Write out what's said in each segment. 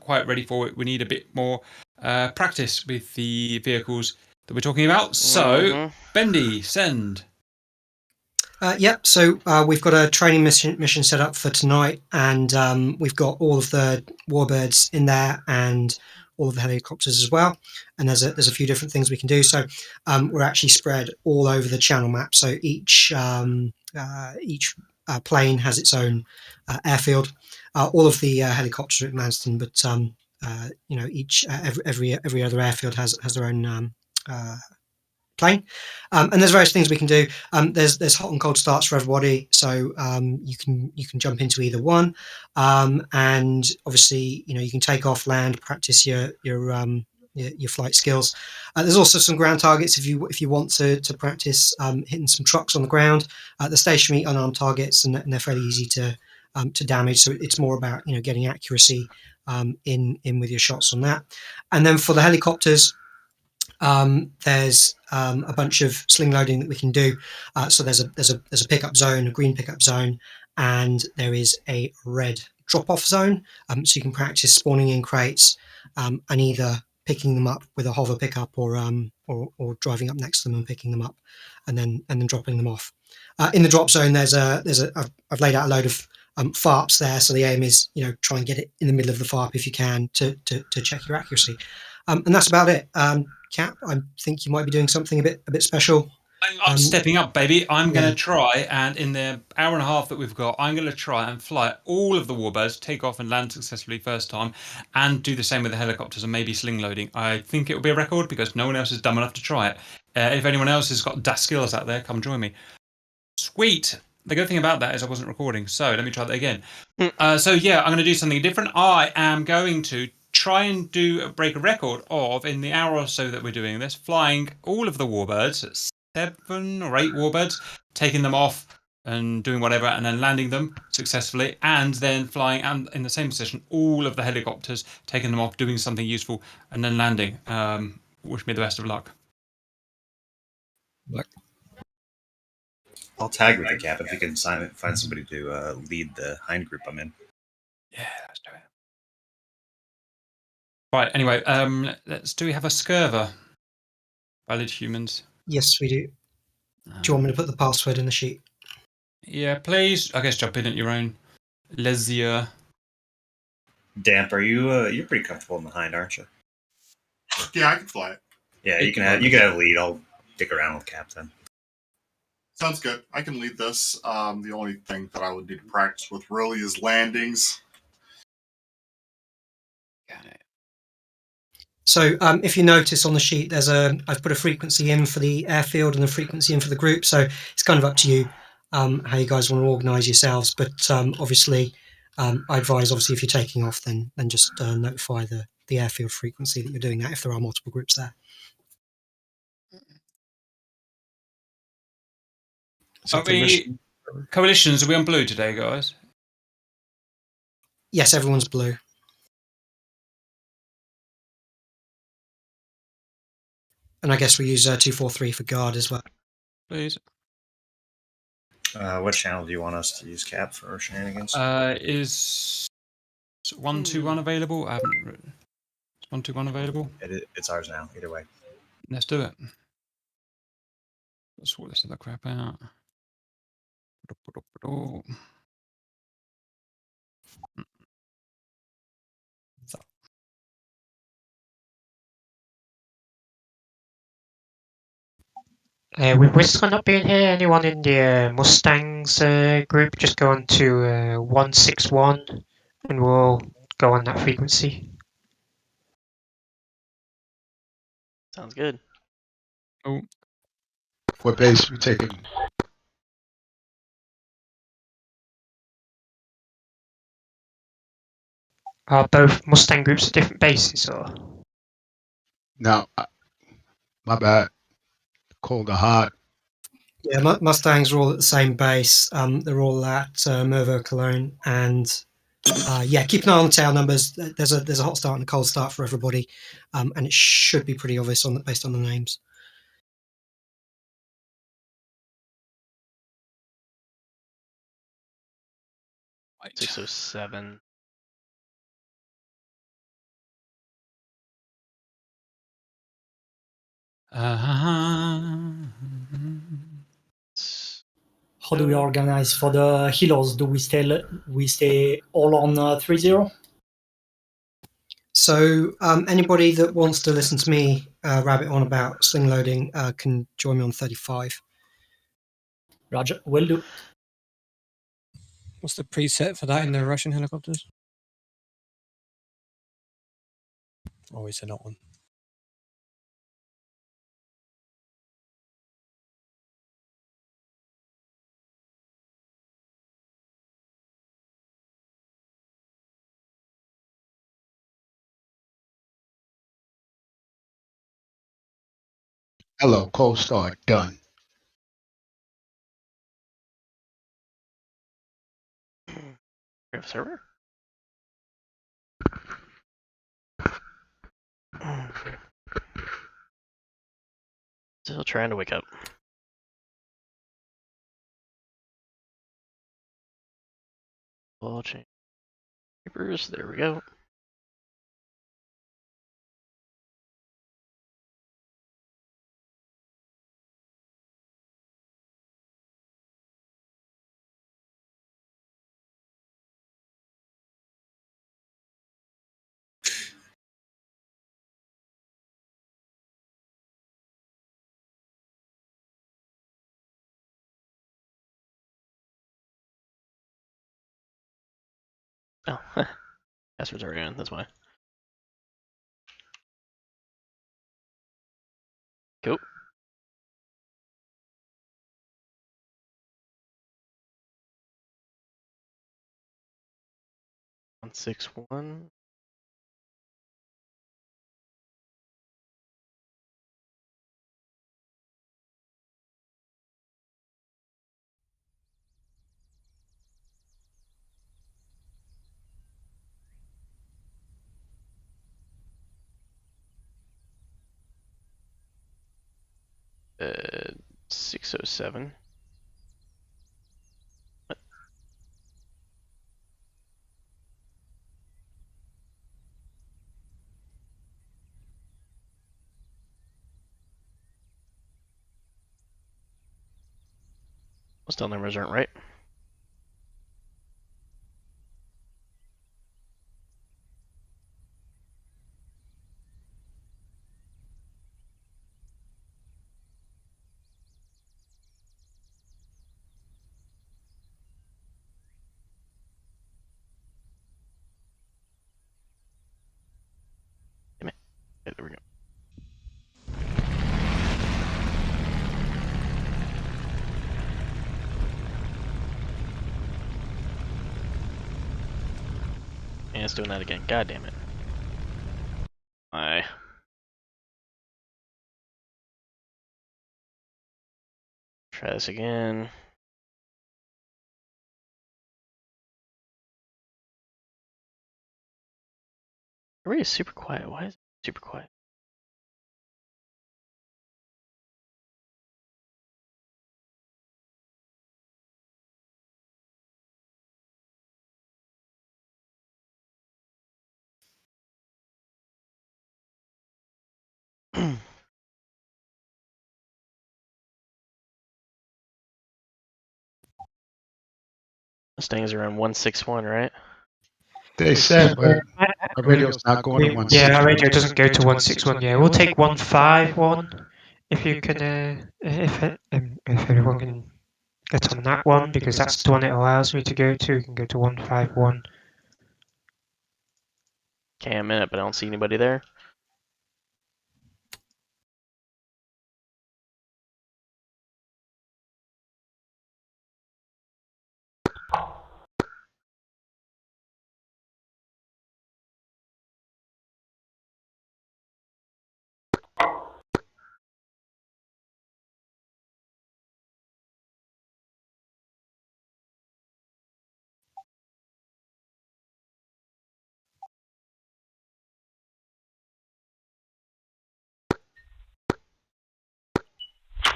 quite ready for it. We need a bit more practice with the vehicles that we're talking about. So, Bendy, send. Yep, so we've got a training mission set up for tonight, and we've got all of the warbirds in there and all of the helicopters as well. And there's a few different things we can do. So we're actually spread all over the channel map. So each plane has its own airfield. All of the helicopters are at Manston, but every other airfield has their own plane. And there's various things we can do. There's hot and cold starts for everybody, so you can jump into either one. And obviously, you can take off, land, practice your flight skills. There's also some ground targets if you want to practice hitting some trucks on the ground. The stationary unarmed targets, and they're fairly easy to damage. So it's more about getting accuracy in with your shots on that. And then for the helicopters, there's a bunch of sling loading that we can do. So there's a pickup zone, a green pickup zone, and there is a red drop-off zone. So you can practice spawning in crates and either picking them up with a hover pickup or driving up next to them and picking them up, and then dropping them off. In the drop zone, I've laid out a load of FARPs there. So the aim is try and get it in the middle of the FARP if you can to check your accuracy. And that's about it. Cap, I think you might be doing something a bit special. I'm stepping up, baby. I'm going to try, and in the hour and a half that we've got, I'm going to try and fly all of the warbirds, take off and land successfully first time, and do the same with the helicopters and maybe sling loading. I think it will be a record because no one else is dumb enough to try it. If anyone else has got DAS skills out there, come join me. Sweet. The good thing about that is I wasn't recording, so let me try that again. So yeah, I'm going to do something different. I am going to try and break a record of, in the hour or so that we're doing this, flying all of the warbirds, 7 or 8 warbirds, taking them off and doing whatever, and then landing them successfully, and then flying and in the same position all of the helicopters, taking them off, doing something useful, and then landing. Wish me the best of luck. I'll tag with the Cap if you can find somebody to lead the Hind group I'm in. Yeah, let's do it. Right, anyway, do we have a Scurver? Valid humans. Yes, we do. Do you want me to put the password in the sheet? Yeah, please. I guess jump in at your own leisure. Damp, are you? You're pretty comfortable in the Hind, aren't you? Yeah, I can fly it. Yeah, you can have lead. I'll stick around with Captain. Sounds good. I can lead this. The only thing that I would need to practice with really is landings. Got it. So if you notice on the sheet, I've put a frequency in for the airfield and a frequency in for the group. So it's kind of up to you how you guys want to organise yourselves. But obviously, I advise if you're taking off, then just notify the airfield frequency that you're doing that if there are multiple groups there. Are we coalitions? Are we on blue today, guys? Yes, everyone's blue. And I guess we use 243 for guard as well. Please. What channel do you want us to use, Cap, for shenanigans? Is 121 available? I haven't written. Is 121 available? It's ours now, either way. Let's do it. Let's sort this other crap out. With Whistler not being here, anyone in the Mustangs group, just go on to 161 and we'll go on that frequency. Sounds good. Oh. What base we taking? Are both Mustang groups at different bases, or? No, my bad. Cold or hot? Yeah, Mustangs are all at the same base. They're all at Mervo Cologne, and keep an eye on the tail numbers. There's a hot start and a cold start for everybody, and it should be pretty obvious based on the names. Right. 607. How do we organize for the healers? Do we stay all on 3-0? So anybody that wants to listen to me rabbit on about sling loading can join me on 35. Roger, will do. What's the preset for that in the Russian helicopters? Oh, is there not one? Hello, cold start, done. We have a server? Still trying to wake up. Ball change. Papers, there we go. Oh, password's already in, that's why. Cool. One 161. Uh, 607. What? Still numbers aren't right. Damn it. Okay, there we go. And it's doing that again. God damn it. Why? Try this again. Everybody's super quiet. Why is it super quiet? Mustang's around 161, right? They said, but our radio's not going to 160. Yeah, our radio doesn't go to 161. Yeah, we'll take 151 if you can. If everyone can get on that one, because that's the one it allows me to go to. You can go to 151. Okay, I'm in it, but I don't see anybody there.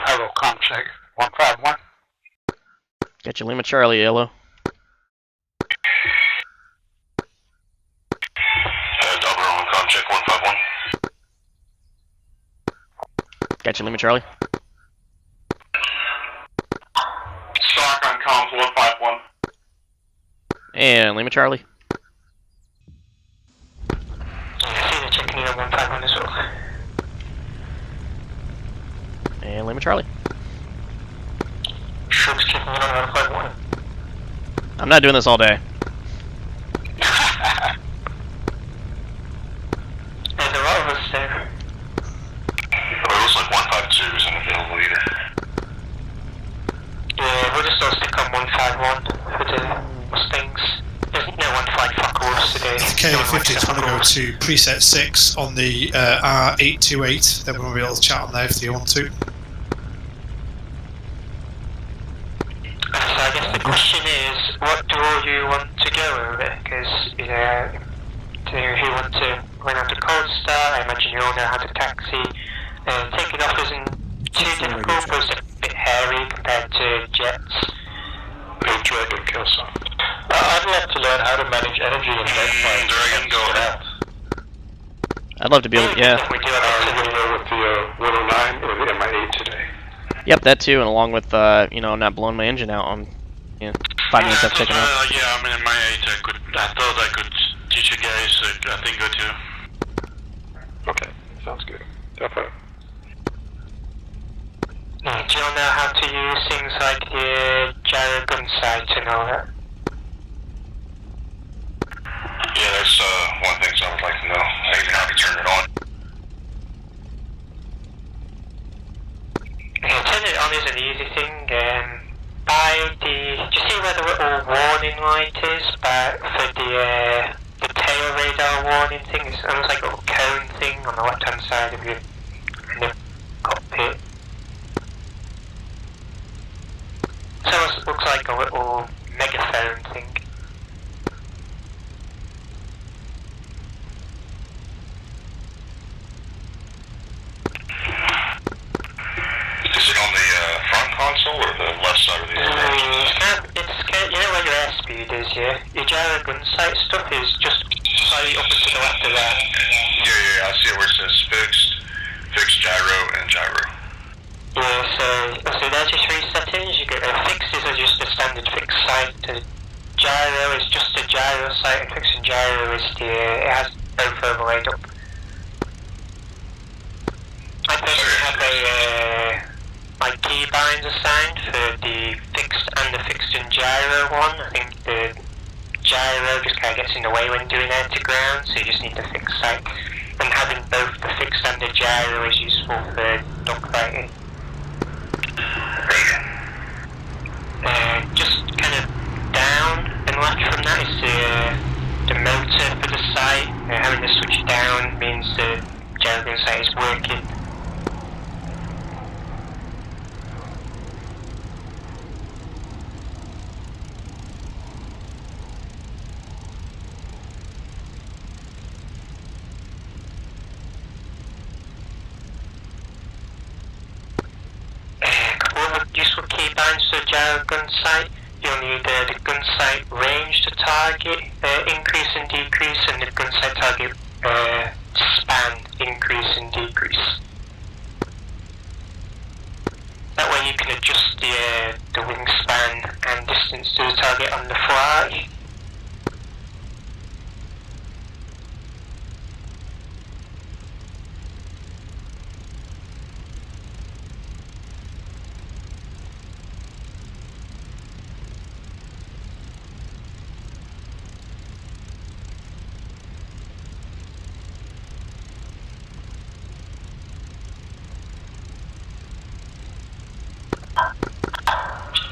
Hello, check 151. Got you, Lima Charlie, yellow. Double on check 151. Catch you, Lima Charlie. Stock on comms 151. And Lima Charlie. I see they're checking in on 151 as well. And Lima Charlie. Troops checking in on 151. I'm not doing this all day. There's a lot of us there. It looks like 152 is an available either. Yeah, we'll just all stick on 151 for the Mustangs. There's no 155 fuck wolves today. K50 want to go to preset 6 on the R828, then we'll be able to chat on there if you want to. So I guess the question is, what do all you want to go over? Because, you know, who want to run out of cold start, I imagine you all know how to taxi. Taking off isn't too difficult, but it's a bit hairy compared to jets. No Dragon kill some. I'd love to learn how to manage energy in Dragon, go ahead. I'd love to be able to, yeah. We do have to With the 109 or the MI8 today. Yep, that too, and along with, you know, not blowing my engine out on, you know, 5 minutes after taking off. Yeah, I mean, in MI8, I thought I could teach you guys a thing or two. Okay, sounds good. Definitely. Do you all know how to use things like the gyro gun sight and all that? Yeah, that's one thing I would like to know. Even how to turn it on. Turning it on is an easy thing. By the, do you see where the little warning light is? For the tail radar warning thing, it's almost like a little cone thing on the left hand side of your cockpit. It almost looks like a little megaphone thing. Is it on the front console or the left side of the You know where your airspeed is, yeah? Your gyro gun sight stuff is just slightly up and to the left of that. Yeah, I see where it says fixed gyro, and gyro. Yeah, so there's your 3 settings. You get fixes are just the standard fixed sight. Gyro is just a gyro sight, and fixed and gyro is it has both overlaid up. I personally have my keybinds assigned for the fixed and the fixed and gyro one. I think the gyro just kind of gets in the way when doing air to ground, so you just need the fixed sight. And having both the fixed and the gyro is useful for dogfighting. Just kind of down and left from that is the motor for the sight. Having the switch down means the gyro gun sight is working. Useful keybinds for the gyro gun sight. You'll need the gun sight range to target increase and decrease, and the gun sight target span increase and decrease. That way you can adjust the wingspan and distance to the target on the fly.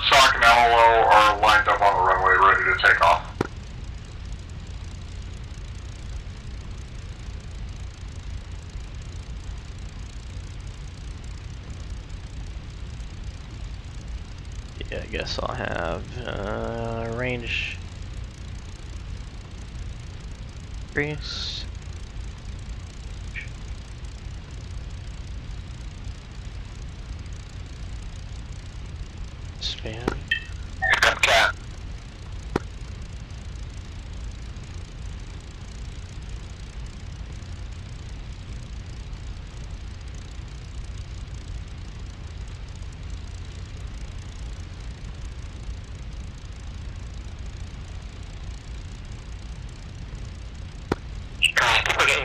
Shock and LLO are lined up on the runway, ready to take off. Yeah, I guess I'll have range increase. Span. Pickup cat.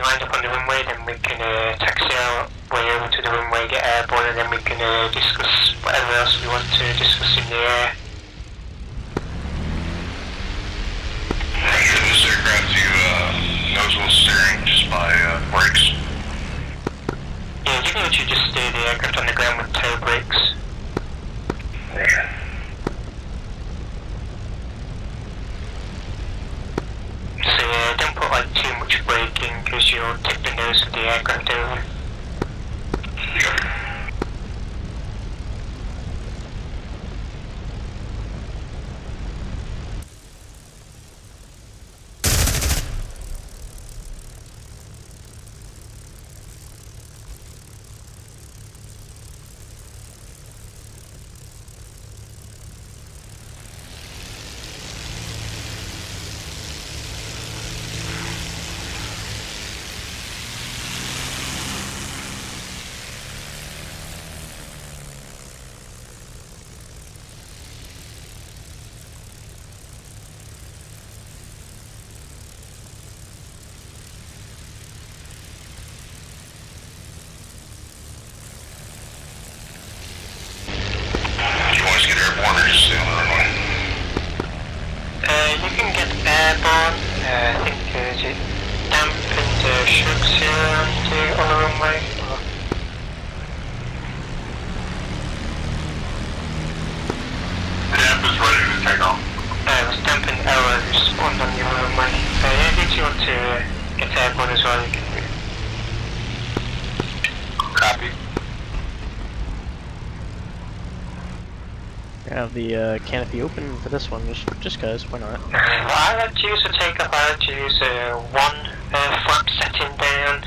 lined up on the runway, then we can taxi our way over to the runway, get airborne, and then we can discuss whatever else we want to discuss in the air. Roger, this aircraft, you nose wheel steering just by brakes. Yeah, you can literally just steer the aircraft on the ground with tail brakes. Roger. So don't put like too much braking because you'll tip the nose of the aircraft over. Yep. Do you want us to get airborne or just stay on the runway? You can get airborne. I think is it damp and shrugs here on the runway. Damp is ready to take off. It was damp and error spawned on your runway. Yeah, if you want to get airborne as well, you can do. Copy. Have the canopy open for this one, just cause, why not? Well, I like to use a takeoff, I like to use one flap setting down,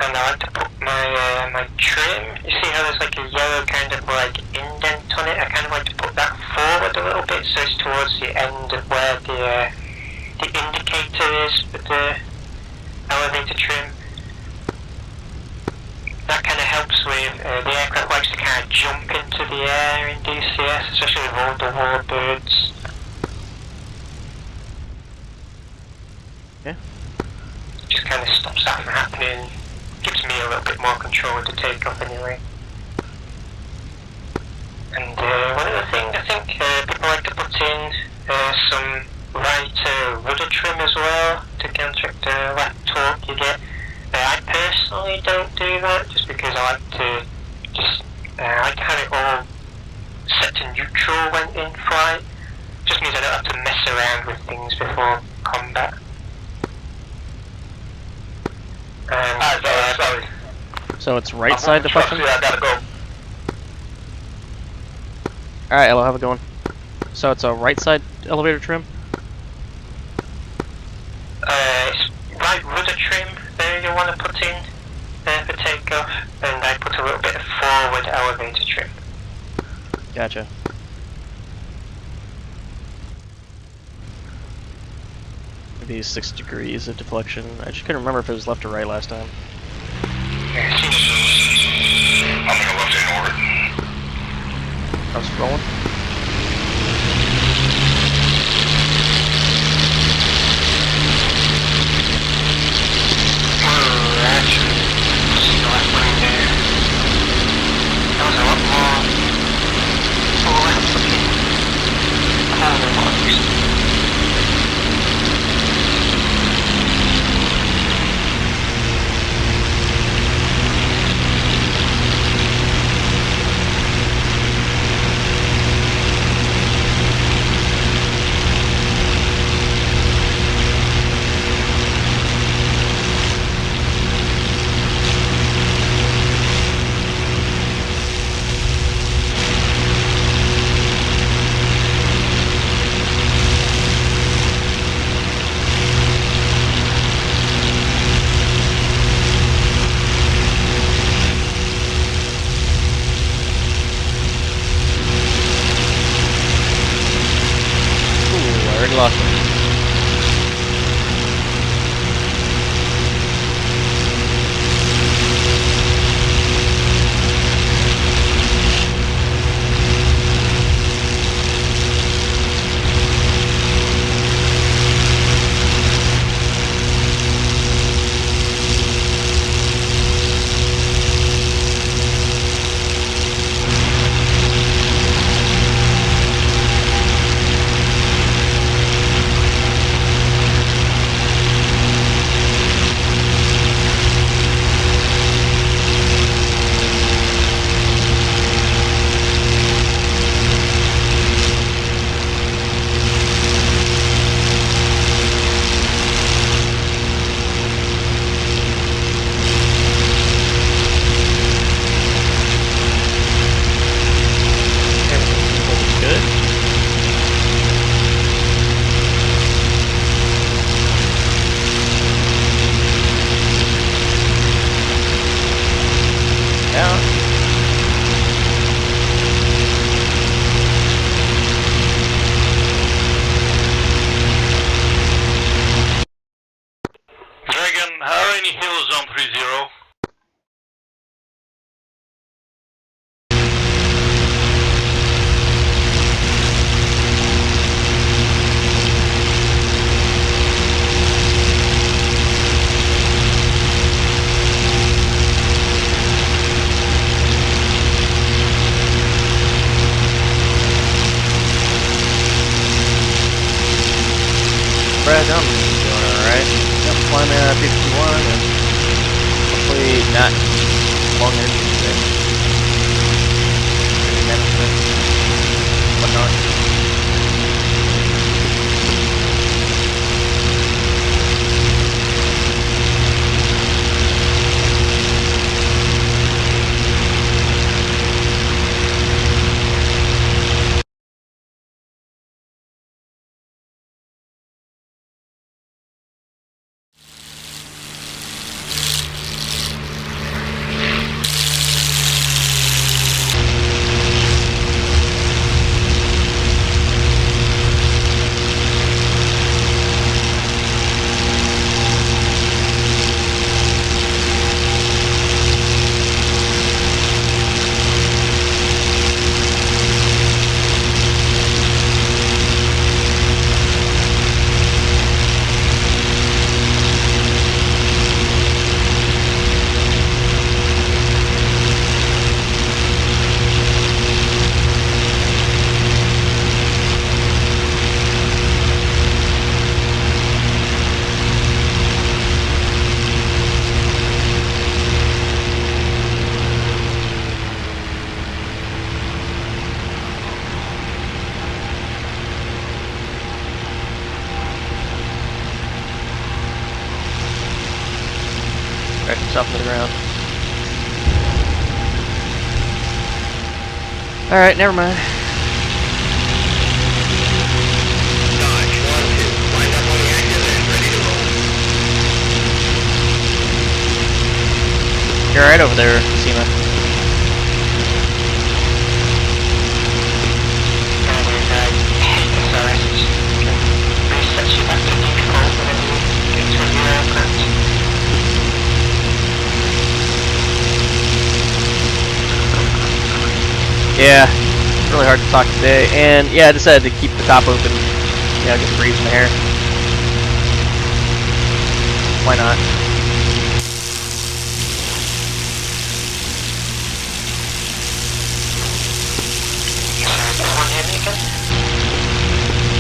and I like to put my my trim. You see how there's like a yellow kind of like indent on it? I kind of like to put that forward a little bit so it's towards the end of where the indicator is with the elevator trim. That kind of helps with the aircraft likes to kind of jump into the air in DCS, especially with all the warbirds. Yeah. Just kind of stops that from happening. Gives me a little bit more control with the takeoff anyway. And one other thing, I think people like to put in some right rudder trim as well to counteract the left torque you get. I personally don't do that just because I like to have it all set to neutral when in flight. Just means I don't have to mess around with things before combat. Sorry. So it's right side deflection? Yeah, I gotta go. Alright, Elo, have it going. So it's a right side elevator trim? It's right rudder trim there you want to put in for takeoff, and I put a little bit of forward elevator trim. Gotcha. Maybe 6 degrees of deflection. I just couldn't remember if it was left or right last time. Yeah, I'm in a left-hand orbit. I was rolling. any helo zone 30? Brad, I'm doing alright. Yep, flying P-51 and hopefully not long engine today. Management, whatnot. Right, top of the ground. Alright, never mind. You're right over there, Seema. Yeah, really hard to talk today, and yeah, I decided to keep the top open. Yeah, get the breeze in the hair. Why not?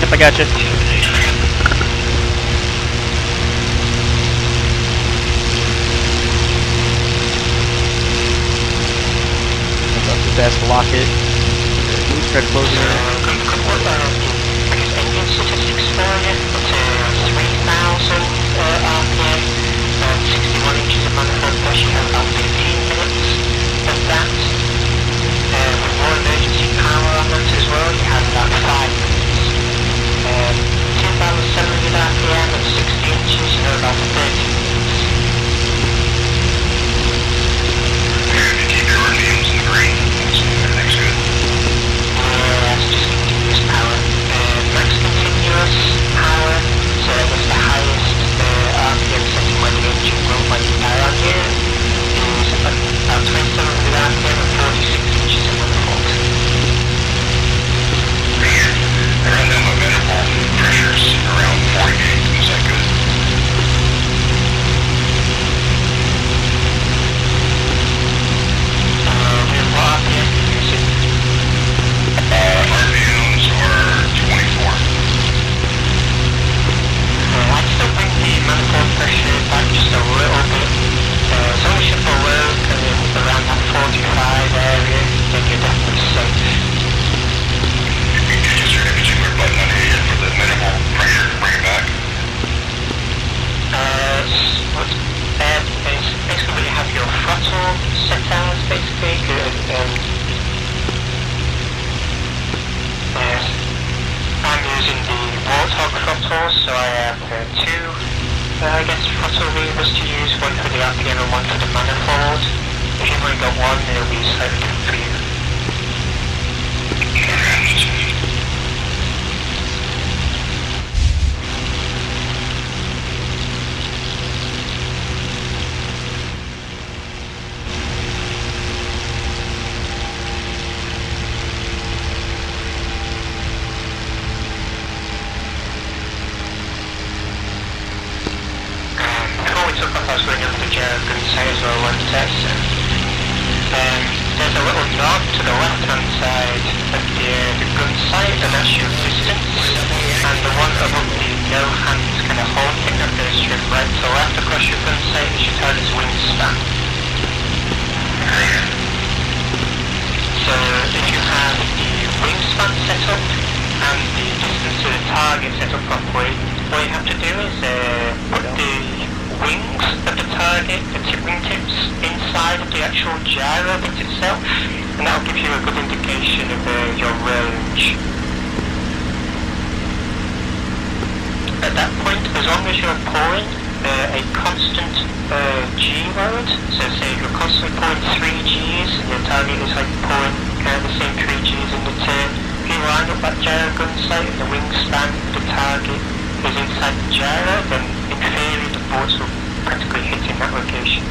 Yep, I got you. Best to lock it. Please try to close it. Engine statistics for you. It's 3,000 RPM, 61 inches of manifold pressure. You have about 15 minutes of that. With more emergency power on that as well, you have about 5 minutes. 2,700 RPM at 60 inches, you have about 30 minutes. Keep your RPMs in the green. Everything's good. That's just continuous power. Max continuous power, so that's the highest RPM setting when the engine will when you power on here, is about 2700 RPM and 46 inches of manifold. Around now, my manifold pressure's around 48. Is that good? RPMs are 24. I'd still bring the manifold pressure back just a little bit. As long as you're below around that 45 area, then you're definitely safe. Is there a particular button on here for the manifold pressure to bring it back? Basically you have your throttle set as basically. I'm using the Warthog throttle, so I have two throttle levers to use, one for the RPM and one for the manifold. If you've only got one, it'll be slightly different for you. There's a little knob to the left-hand side of the gun sight, and that's your distance. And the one above the no hands kind of hold thing that goes from right to left across your gun sight is your target's wingspan. So if you have the wingspan set up and the distance to the target set up properly, what you have to do is put the wings of the target, the wingtips, inside of the actual gyro bit itself, and that will give you a good indication of your range. At that point, as long as you're pulling a constant G load, so say you're constantly pulling 3 Gs and your target is like pulling the same 3 Gs in the turn, if you line up that gyro gun sight and the wingspan of the target is inside the gyro, then in theory the bullets will practically hit in that location.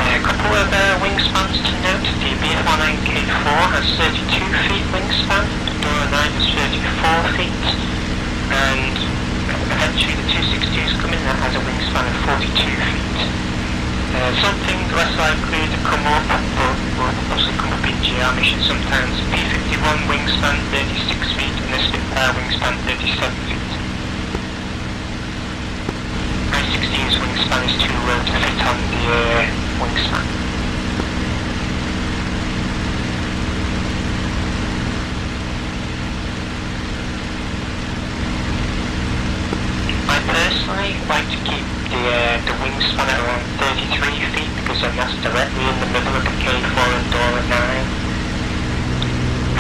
A couple of wingspans to note: the BF-19K4 has 32 feet wingspan, the Dora 9 has 34 feet, and eventually the 260s come in that has a wingspan of 42 feet. Something less likely to come up, but will also come up in GR missions sometimes: P-51 wingspan 36 feet and the Spitfire wingspan 37 feet. I-16's wingspan is too low to fit on the wingspan. I personally like to keep the wingspan at around 33 feet because then that's directly in the middle of the K4 and Dora 9.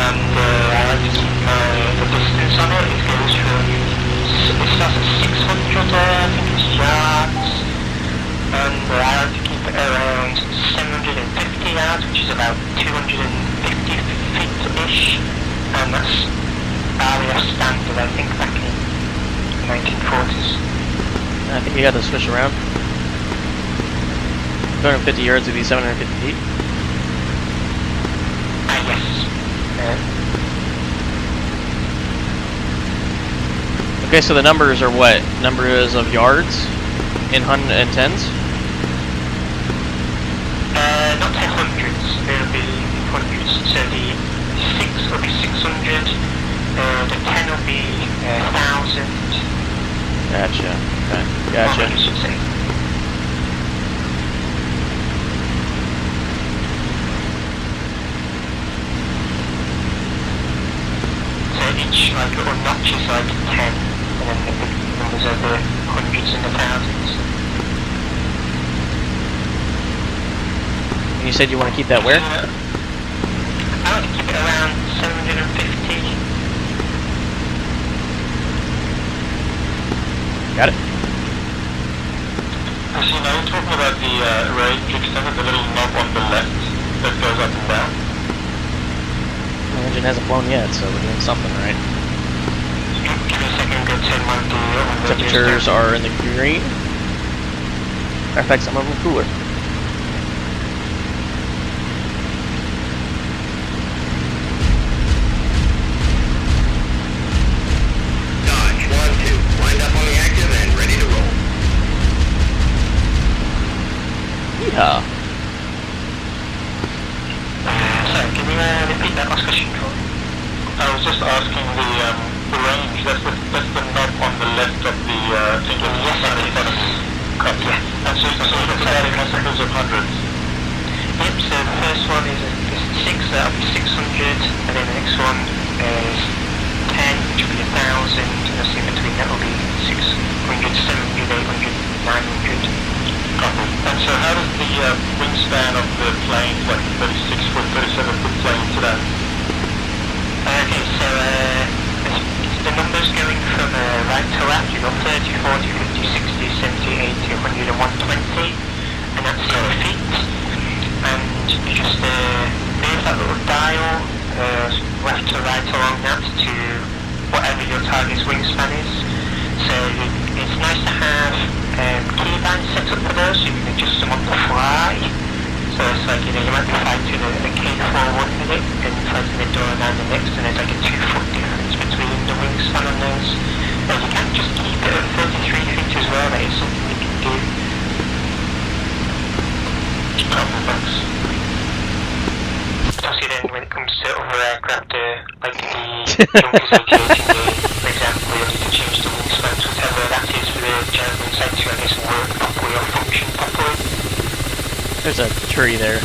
And I like to keep the distance on it. It goes from, it starts at 600 I think it's yards, and I like to keep it around 750 yards, which is about 250 feet-ish, and that's RAF standard, I think, back in the 1940s. I think you got to switch around. 250 yards would be 750 feet. Yes. Okay, so the numbers are what? Numbers of yards in hundreds and tens? Not in hundreds, it'll be hundreds. So the 6 will be 600, the 10 will be 1,000. Gotcha. Okay. Gotcha. I should say. So each like little notch is like 10, and then the big numbers are the hundreds and the thousands. And you said you want to keep that where? I want to keep it around 750. Got it. Actually, now we're talking about the range extended, the little knob on the left that goes up and down. The engine hasn't blown yet, so we're doing something right. Give me a second, go turn my gear. Temperatures are in the green. Matter of fact, some of them cooler. Dodge 1-2, lined up on the active and ready to roll. Yeehaw. Sorry, can you repeat that last question? I was just asking the range, that's the knob on the left of the engine. Yes, it is. Copy. Yeah. And so you can put that in multiples of hundreds. Yep, so the first one is 6, that'll be 600, and then the next one is 10, which will be 1,000, and the in between that will be 600, 700, 800, 900. Copy. And so how does the wingspan of the planes, like the 36-foot, 37-foot plane to that? Okay, so it's the numbers going from right to left. You've got 30, 40, 50, 60, 70, 80, 100 and 120, and that's in feet. And you just move that little dial left to right along that to whatever your target's wingspan is. So it's nice to have keybinds set up for those, so you can adjust them on the fly. So it's like, you know, you might be fighting a K4 one minute and fighting the Dora 9 the next, and there's like a 2-foot difference between the wingspan on those. And you can't just keep it at 33 feet as well, that is something you can jump is located here. For example, you need to change the wingspan to whatever that is for the gyro inside to, I guess, work properly or function properly. There's a tree there.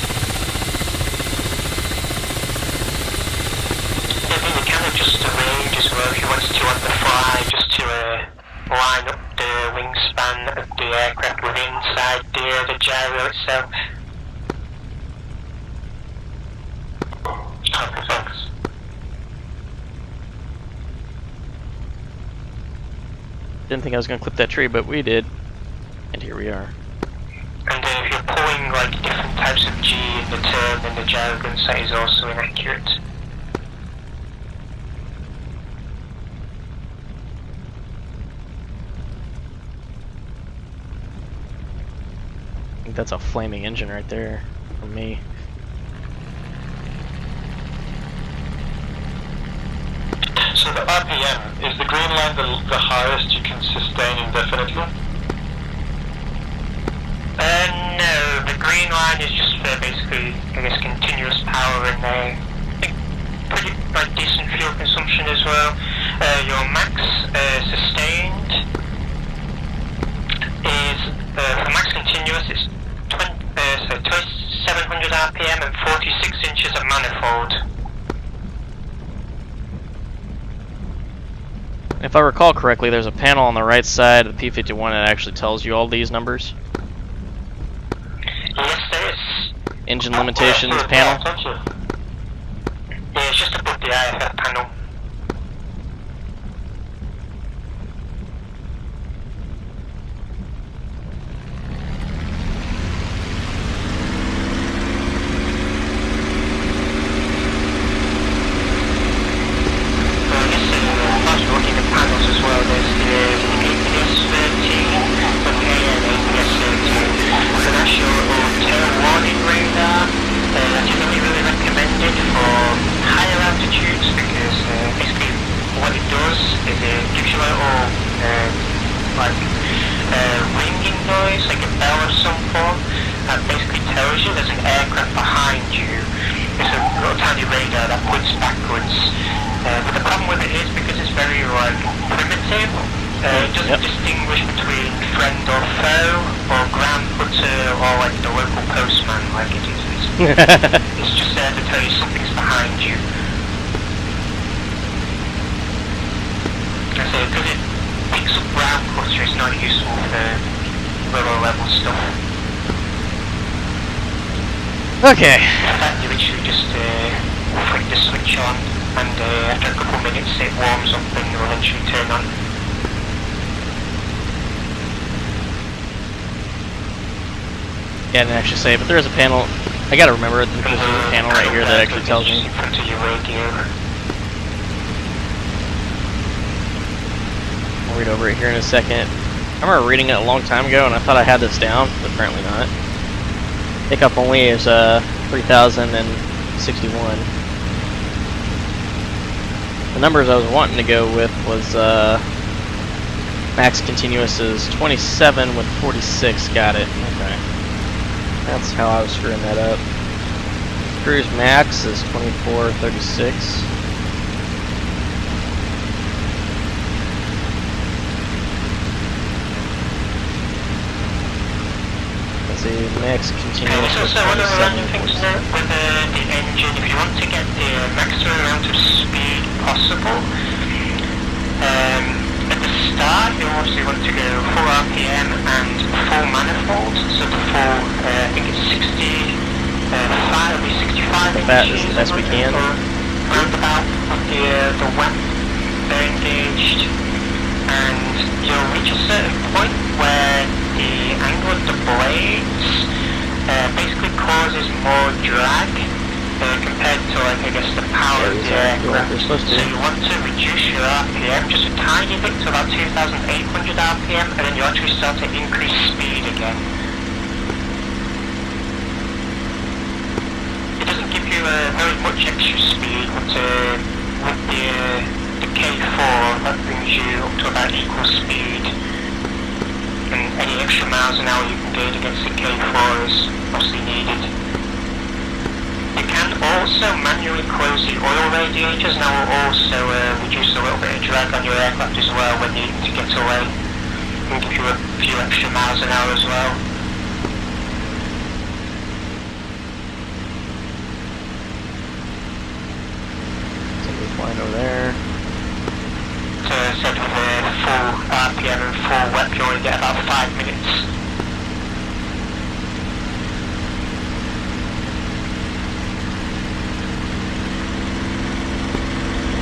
You can adjust the range as well if you wanted to on the fly, just to line up the wingspan of the aircraft with inside the gyro itself. Thanks. Didn't think I was going to clip that tree, but we did. And here we are. And if you're pulling like different types of G in the turn, then the gyro gun sight is also inaccurate. I think that's a flaming engine right there for me. So the RPM, is the green line the highest you can sustain indefinitely? No, the green line is just for basically, I guess, continuous power and pretty like decent fuel consumption as well. Your max sustained is, for max continuous, it's 2700 RPM and 46 inches of manifold. If I recall correctly, there's a panel on the right side of the P-51 that actually tells you all these numbers. Yes, there is. Engine limitations panel. Yeah, it's just above the IFF panel. Ringing noise, like a bell of some form, that basically tells you there's an aircraft behind you. It's a little tiny radar that points backwards. But the problem with it is because it's very like primitive. It doesn't distinguish between friend or foe, or ground putter, or like the local postman. Like it is. It's just there to tell you something's behind you. I say because it picks up ground putter, it's not useful for lower level stuff. Okay. You literally just flick the switch on, and after a couple minutes it warms up and will eventually turn on. Yeah, I didn't actually say it, but there is a panel. I gotta remember it. There's a panel right here that actually tells me. In front of your radio. I'll read over it here in a second. I remember reading it a long time ago, and I thought I had this down, but apparently not. Pickup only is 3,061. The numbers I was wanting to go with was max continuous is 27 with 46. Got it. Okay. That's how I was screwing that up. Cruise max is 2436. Let's see, max continuous is Also, one of the random things to note with the engine, if you want to get the maximum amount of speed possible, at the start you obviously want to go full RPM and full manifold, so the full, I think it's 65, it'll be 65 that is the best we can. Roundabout with the WAP engaged, and you'll reach a certain point where the angle of the blades basically causes more drag compared to, like, I guess, the power of the aircraft. So you want to reduce your RPM just a tiny bit to about 2,800 RPM, and then you actually start to increase speed again. It doesn't give you very much extra speed, but with the K4 that brings you up to about equal speed. And any extra miles an hour you can gain against the K4 is obviously needed. You can also manually close the oil radiators, and that will also reduce a little bit of drag on your aircraft as well when you need to get away, and give you a few extra miles an hour as well. So we're flying over there. So set with full RPM and full wet, you only get about 5 minutes.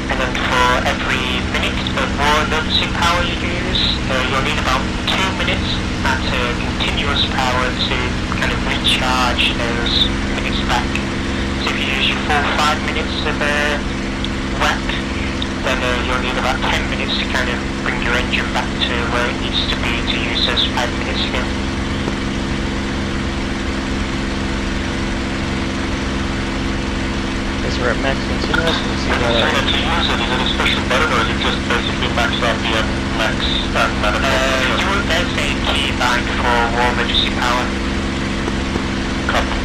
And then for every minute of more emergency power you use, you'll need about 2 minutes at continuous power to kind of recharge those minutes back. So if you use your full 5 minutes of wet, then you'll need about 10 minutes to kind of bring your engine back to where it needs to be to use those 5 minutes again. Guess we're at max continuous. Let's see So to use it, is it a special button or is it just basically max RPM, max manifold? There's a keybind for war emergency power. Copy.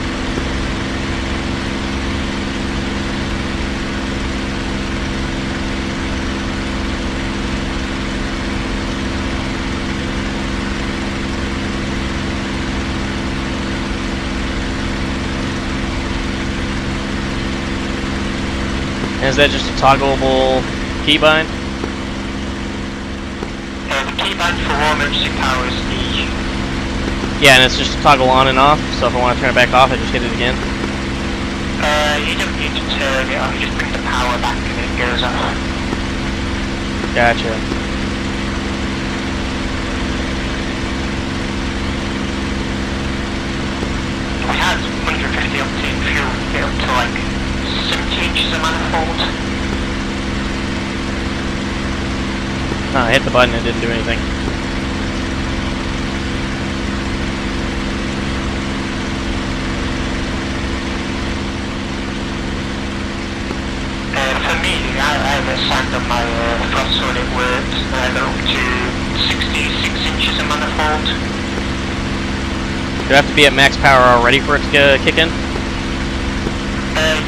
Is that just a toggleable keybind? The keybind for war emergency power is the... Yeah, and it's just a toggle on and off, so if I want to turn it back off, I just hit it again? You don't need to turn it off, you just bring the power back and it goes off. Gotcha. We had 150 octane fuel get up to like 70 inches of manifold. No, I hit the button and it didn't do anything. For me, I have a sand on my throttle and it worked. I got up to 66 inches of manifold. Do I have to be at max power already for it to kick in?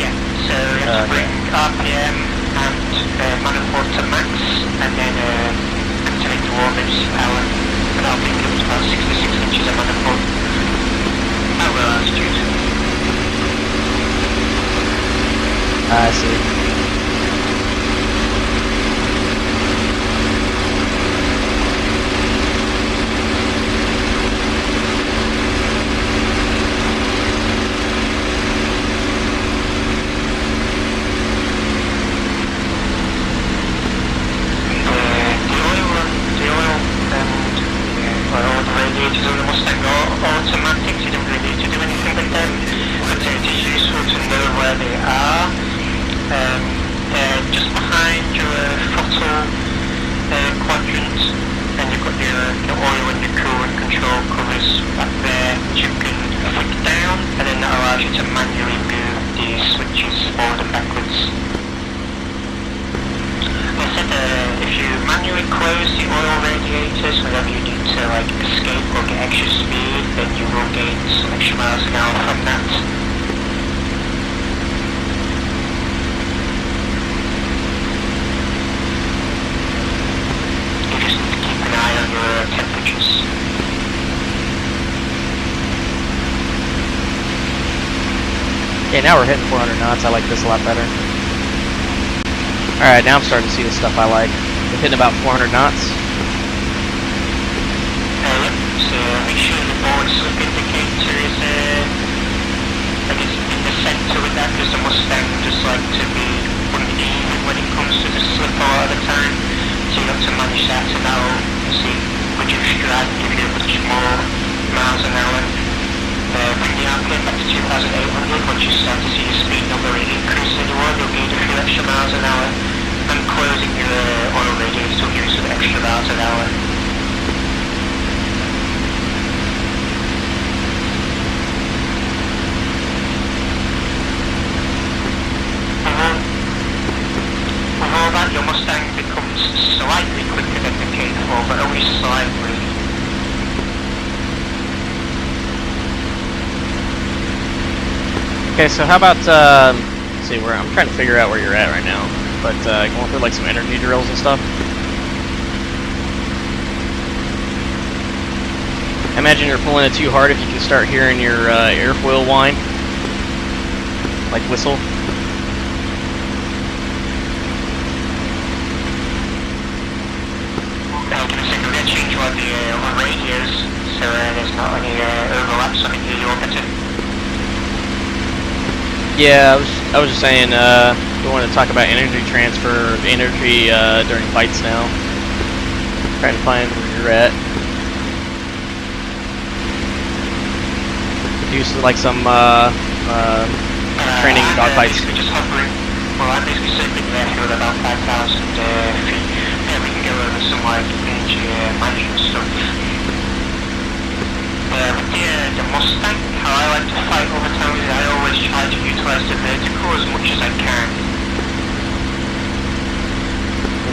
Yeah, so you have to bring RPM and manifold to max, and then activate the war emergency power, and that'll bring it up to about 66 inches of manifold. At low altitude. I see. Okay, now we're hitting 400 knots. I like this a lot better. Alright, now I'm starting to see the stuff I like. We're hitting about 400 knots. So make sure the forward slip indicator is I guess in the centre with that, because the Mustang just like to be uneven when it comes to the slip a lot of the time. So you have to manage that, and that'll reduce drag, give you a much more miles an hour. Bring the RPM back to 2,800. Once you start to see your speed number increase anymore, you'll gain a few extra miles an hour, and closing your oil radiators will give you some extra miles an hour. With all that, your Mustang becomes slightly quicker than the K4, but only slightly. Okay, so how about let's see, where I'm trying to figure out where you're at right now, but going through like some energy drills and stuff. I imagine you're pulling it too hard if you can start hearing your airfoil whine, like whistle. Change what the radios, so there's not any overlaps on the orbiter. Yeah, I was just saying, we want to talk about energy transfer, energy during fights now. Trying to find where you're at. Do like some training dogfights. Basically just hovering. Well, I'm basically circling the airfield at about 5,000 feet. Yeah, we can go over some like energy management stuff. With the Mustang, how I like to fight all the time is I always try to utilize the vertical as much as I can.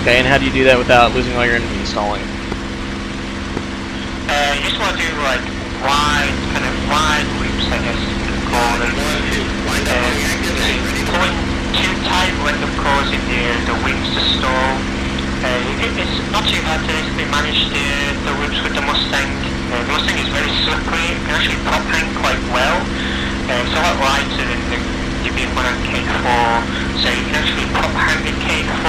Okay, and how do you do that without losing all your energy installing? You just want to do like kind of wide loops, I guess you could call them. Pulling too tight will end up causing the wings to stall. It's not too hard to basically manage the loops with the Mustang. The Mustang is very slippery, it can actually prop hang quite well. It's a lot lighter than the B1 and K4, so you can actually prop hang the K4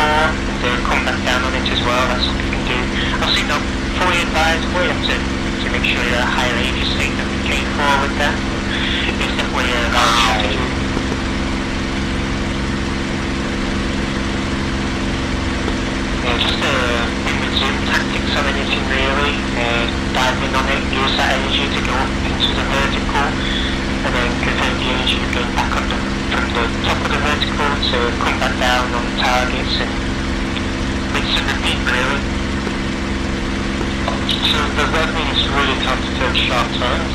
and come back down on it as well. That's something you can do. Obviously not fully advisable, you have to make sure you're at a higher AV state than the K4 with that. It's definitely a valid strategy. Just with zoom tactics on anything really, dive in on it, use that energy to go up into the vertical, and then convert the energy you gain back from the top of the vertical to come back down on the targets and rinse and repeat really. So does that mean it's really tough to take sharp turns?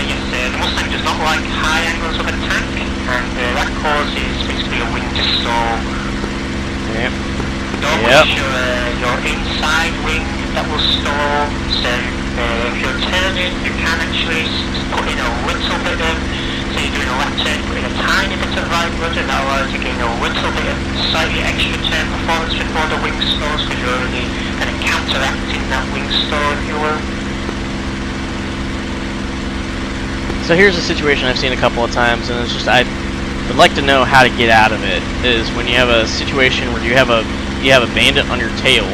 Yes, the Mustang does not like high angles of attack, and that causes basically a wing to stall. Yep. Normally your inside wing that will stall, so if you're turning you can actually put in a little bit of, so you're doing a left turn, put in a tiny bit of right rudder, that allows you to gain a little bit of slightly extra turn performance before the wing stalls, because you're already kind of counteracting that wing stall if you will. So here's a situation I've seen a couple of times, and it's just I would like to know how to get out of it. Is when you have a situation where you have a bandit on your tail,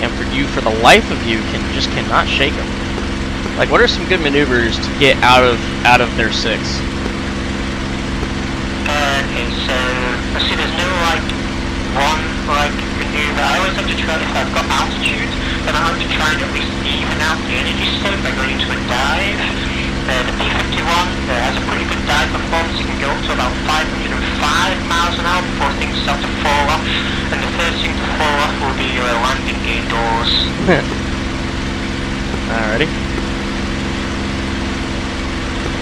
and for the life of you cannot shake them. Like, what are some good maneuvers to get out of their six? Okay, so let's see. There's no one maneuver. I always like to try, if I've got altitude, then I like to try and at least even out the energy state by going into a dive. The P-51 has a pretty good dive performance. You can go up to about 505 miles an hour before things start to fall off, and the first thing to fall off will be your landing gear doors. Alrighty.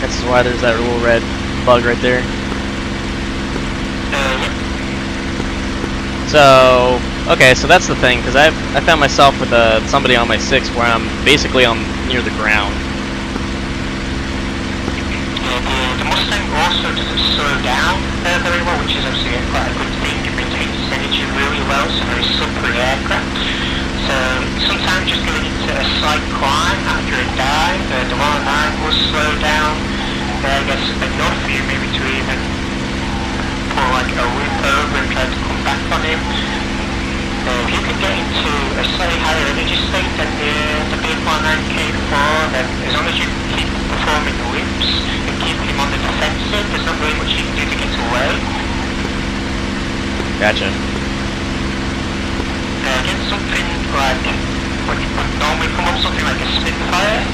This is why there's that little red bug right there. Yep. So, okay, so that's the thing, because I found myself with somebody on my 6 where I'm basically near the ground. The Mustang also doesn't slow down very well, which is obviously quite a good thing. It maintains its energy really well. It's a very slippery aircraft. So sometimes just going into a slight climb after a dive, the 109 will slow down, I guess enough for you maybe to even pull like a loop over and try to come back on him. If you can get into a slightly higher energy state than the B109K4, then as long as you keep performing the loops and keep him on the defensive, there's not really much you can do to get away. Gotcha. Against something like, what you would normally come up, something like a Spitfire,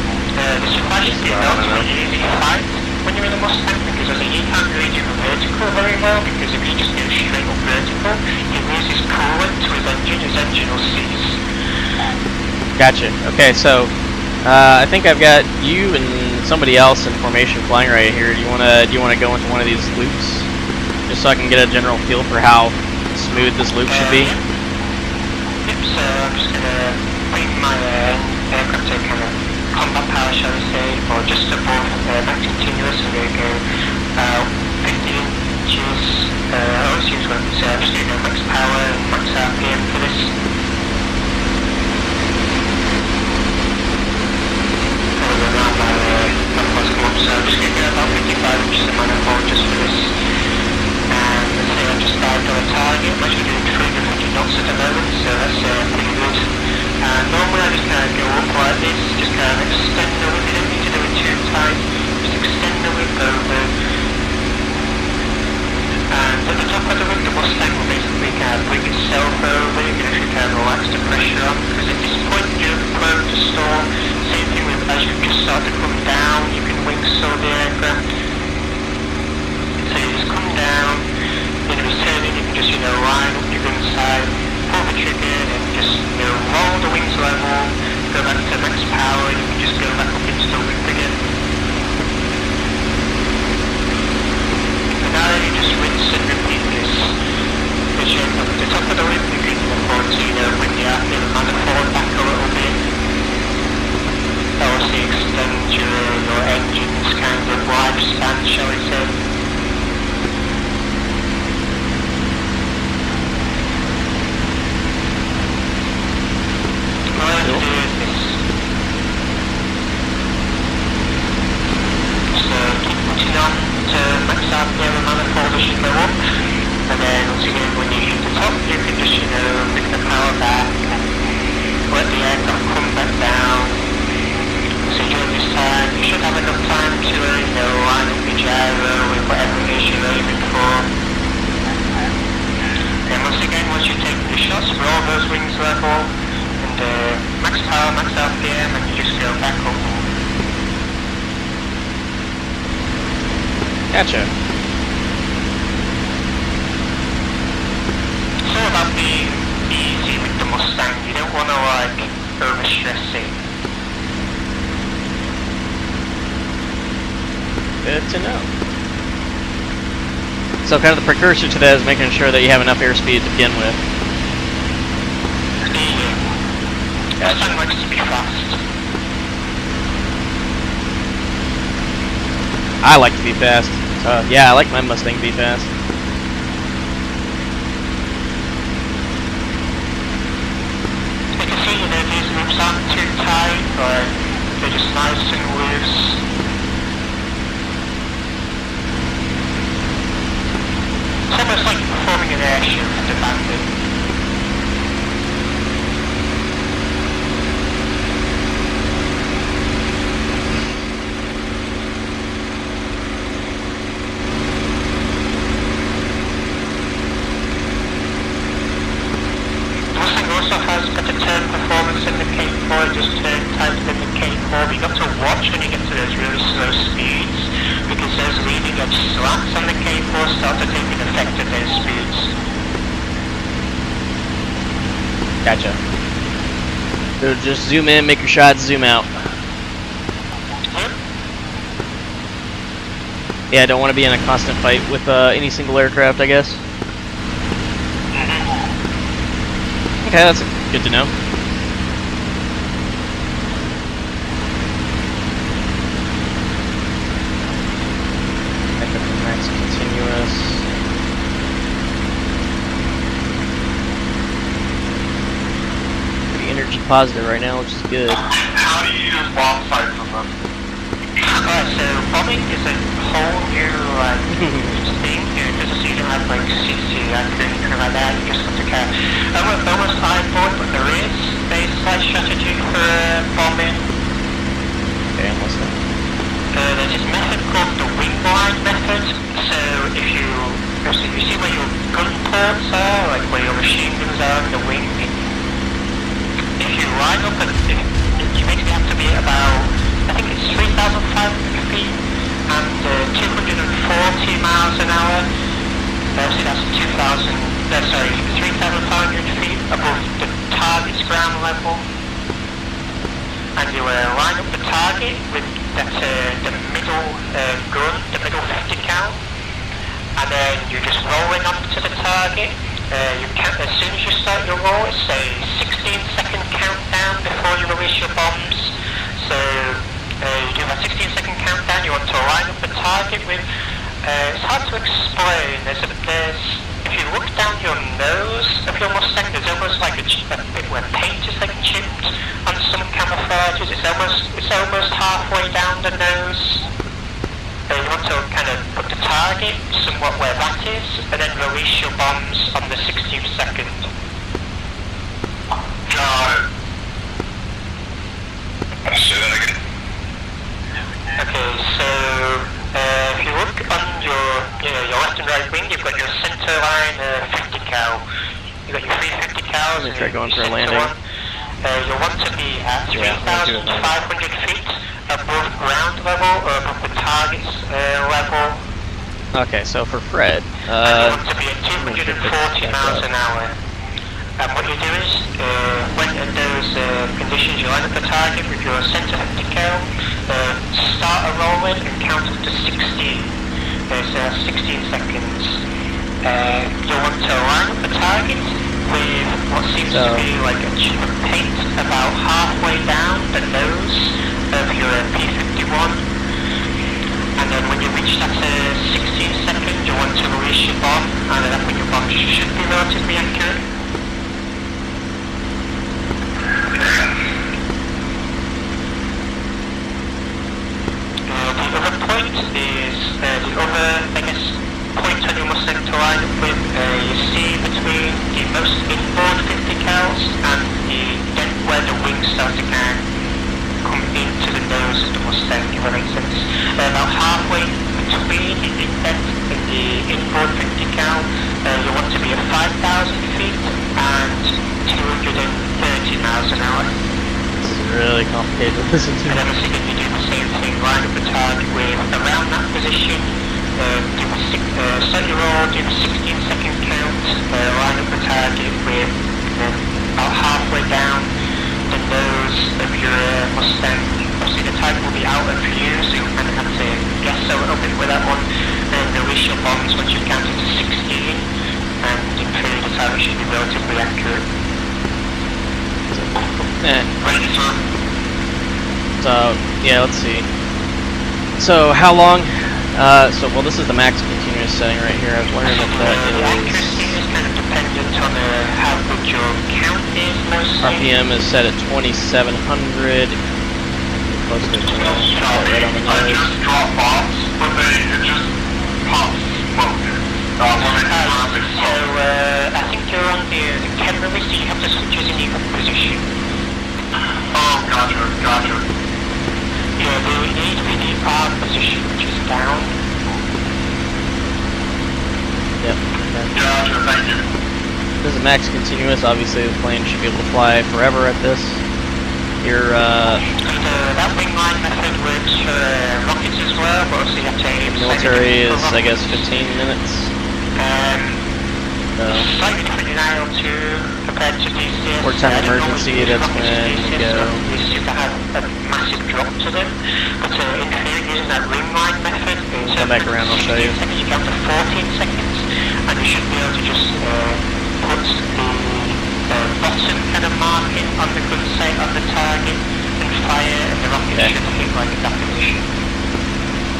the Spitfire should be a relatively easy fight when you're in a Mustang, because I think you can't really do vertical very well, because if you just go straight up vertical, he loses coolant to his engine will cease. Gotcha. Okay, so I think I've got you and somebody else in formation flying right here. Do you wanna go into one of these loops, just so I can get a general feel for how smooth this loop should be? Yep. So I'm just gonna bring my aircraft to kind of combat power, shall we say, or just above max continuous, and start to come down, you can wing saw the aircraft. So you just come down, when it was turning, you can just, line up your gun sight, pull the trigger, and just, roll the wings level, go back to max power, you can just go back up into the loop again. And now you just rinse and repeat this. As you at the top of the loop, you can afford to, when you have to manifold back a little bit. Obviously extend your engine's kind of lifespan, shall we say. So keep putting on to max out the other manifold as you go up, and then once again when you hit the top you can just bring the power back and let the aircraft come back down. So during this time you should have enough time to line up your gyro with whatever it is you're aiming for. And once again, once you take the shots, roll those wings level and max power, max RPM, and you just go back up. Gotcha. It's all about being easy with the Mustang. You don't want to overstress it. Good to know. So kind of the precursor to that is making sure that you have enough airspeed to begin with. The Mustang likes to be fast. I like to be fast. So yeah, I like my Mustang to be fast. You can see, these loops aren't too tight, but they're just nice and loose. It's almost like performing an air show for the bandit. Has better turn performance in the K4, just turn tighter than the K4, but you got to watch when you get to those really slow speeds, because those leading edge slats on the K4 start to take an effect at those speeds. Gotcha. So just zoom in, make your shots, zoom out. Yep. Yeah, I don't want to be in a constant fight with any single aircraft, I guess. Okay, that's good to know. Make up the max continuous. Pretty energy positive right now, which is good. How do you use bomb sights on them? Alright, so bombing is a whole new thing. It doesn't seem to have CC or anything like that. You just have to kind of almost eyeball, but there is a slight strategy for bombing. Okay, I'm listening. There's this method called the wing line method. So if you see where your gun ports are, like where your machine guns are in the wing, if you line up and you basically have to be at about, I think it's 3,500 feet and 240 miles an hour. Obviously that's 3,500 feet above the target's ground level. And you line up the target with that, the middle gun, the middle 50 cal, and then you're just rolling onto the target. You can, as soon as you start your roll, it's a 16-second countdown before you release your bombs. So you do that 16-second countdown. You want to line up the target with. It's hard to explain. There's if you look down your nose of your Mustang, there's almost like a bit where paint is like chipped on some camouflages. It's almost halfway down the nose. You want to kind of put the target somewhat where that is, and then release your bombs on the 16th second. Got it. Say that again. Okay, so if you look on your left and right wing, you've got your center line 50 cal. You've got your 350 cals. Let me try going for a landing. You'll want to be at 3,500 feet above ground level or above the target's level. Okay, so for Fred, and you want to be at 240 miles an hour. And what you do is, when in those conditions, you line up the target with your center decal, start a rolling and count up to 16. So that's 16 seconds. You want to line up the target with what seems to be like a tube of paint about halfway down the nose of your P-51. And then when you reach that 16 seconds, you want to release your bomb, and then when your bomb should be relatively accurate. The other point is, the other, I guess, point on your Mustang to line up with, you see between the most inboard 50 cals and the dent where the wings start to kind of come into the nose of the Mustang, if that makes sense. About halfway between the dent and the inboard 50 cal, you want to be at 5,000 feet and 230 miles an hour. This is really complicated to listen to. And then obviously you do the same thing, line up the target with around that position, set your roll, do the 16-second count, line up the target with about halfway down the nose of your Mustang. Obviously the target will be out of view, so you kind of have to guess a little bit with that one, and release your bombs once you've counted to 16, and in theory the target should be relatively accurate. Ready, sir? So, yeah, let's see. So, how long? Well, this is the max continuous setting right here. I was wondering if that is... accuracy is kind of dependent on how good your count is, mostly. RPM is set at 2,700. Close to right on the nose. I just drop bombs, but it just pops smoke. So, I think you're on the camera list, so you have to switch in your position. Oh, gotcha. Yeah, we need to be in the R position, which is down. Yep. Gotcha, thank you. This is max continuous. Obviously, the plane should be able to fly forever at this. Your that wing line method works for rockets as well, but obviously you have to aim. Military is, I guess, 15 minutes. Slightly different in IL-2 compared to DCS. Wartime emergency, that's when you go. We seem to have a massive drop to them, but in theory, using that ring line method, come back around, I'll show you. You count to 14 seconds, and you should be able to just put the bottom kind of marking on the gun sight on the target and fire, and the rocket should hit like that position.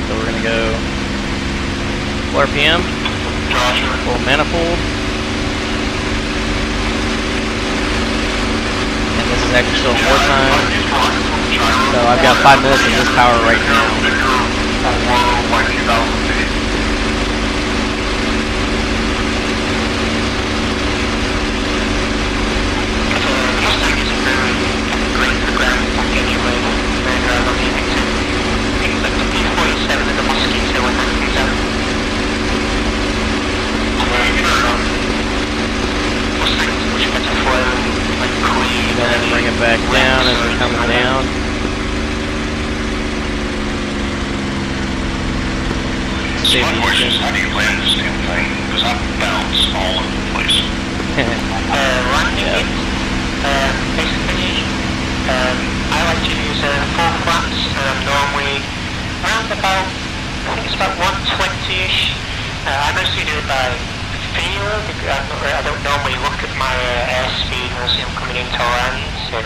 So we're gonna go full RPM, full manifold. This is actually still more time, so I've got 5 minutes of this power right now. Then bring it back down as we're coming down. My question is, how do you land this damn thing? Because I bounce all over the place. Landing it, basically, I like to use 4 flaps, normally around about, I think it's about 120-ish. I mostly do it by feel, because I don't normally look at my airspeed unless I'm coming into land, so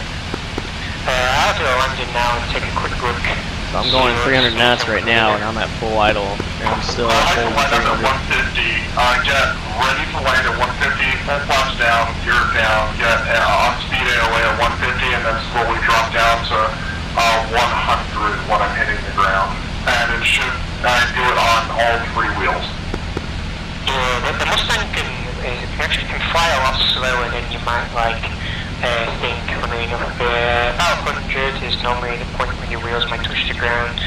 I'll do a landing now and take a quick look. So I'm going 300 knots right now, and I'm at full idle, and I'm still holding 300. 150, get ready to land at 150, full flaps down, gear down, get on speed AOA at 150, and then slowly drop down to 100 when I'm hitting the ground. And it should, do it on all 3 wheels. Yeah, the Mustang can fly a lot slower than you might think. I mean, about 100 is normally the point when your wheels might touch the ground.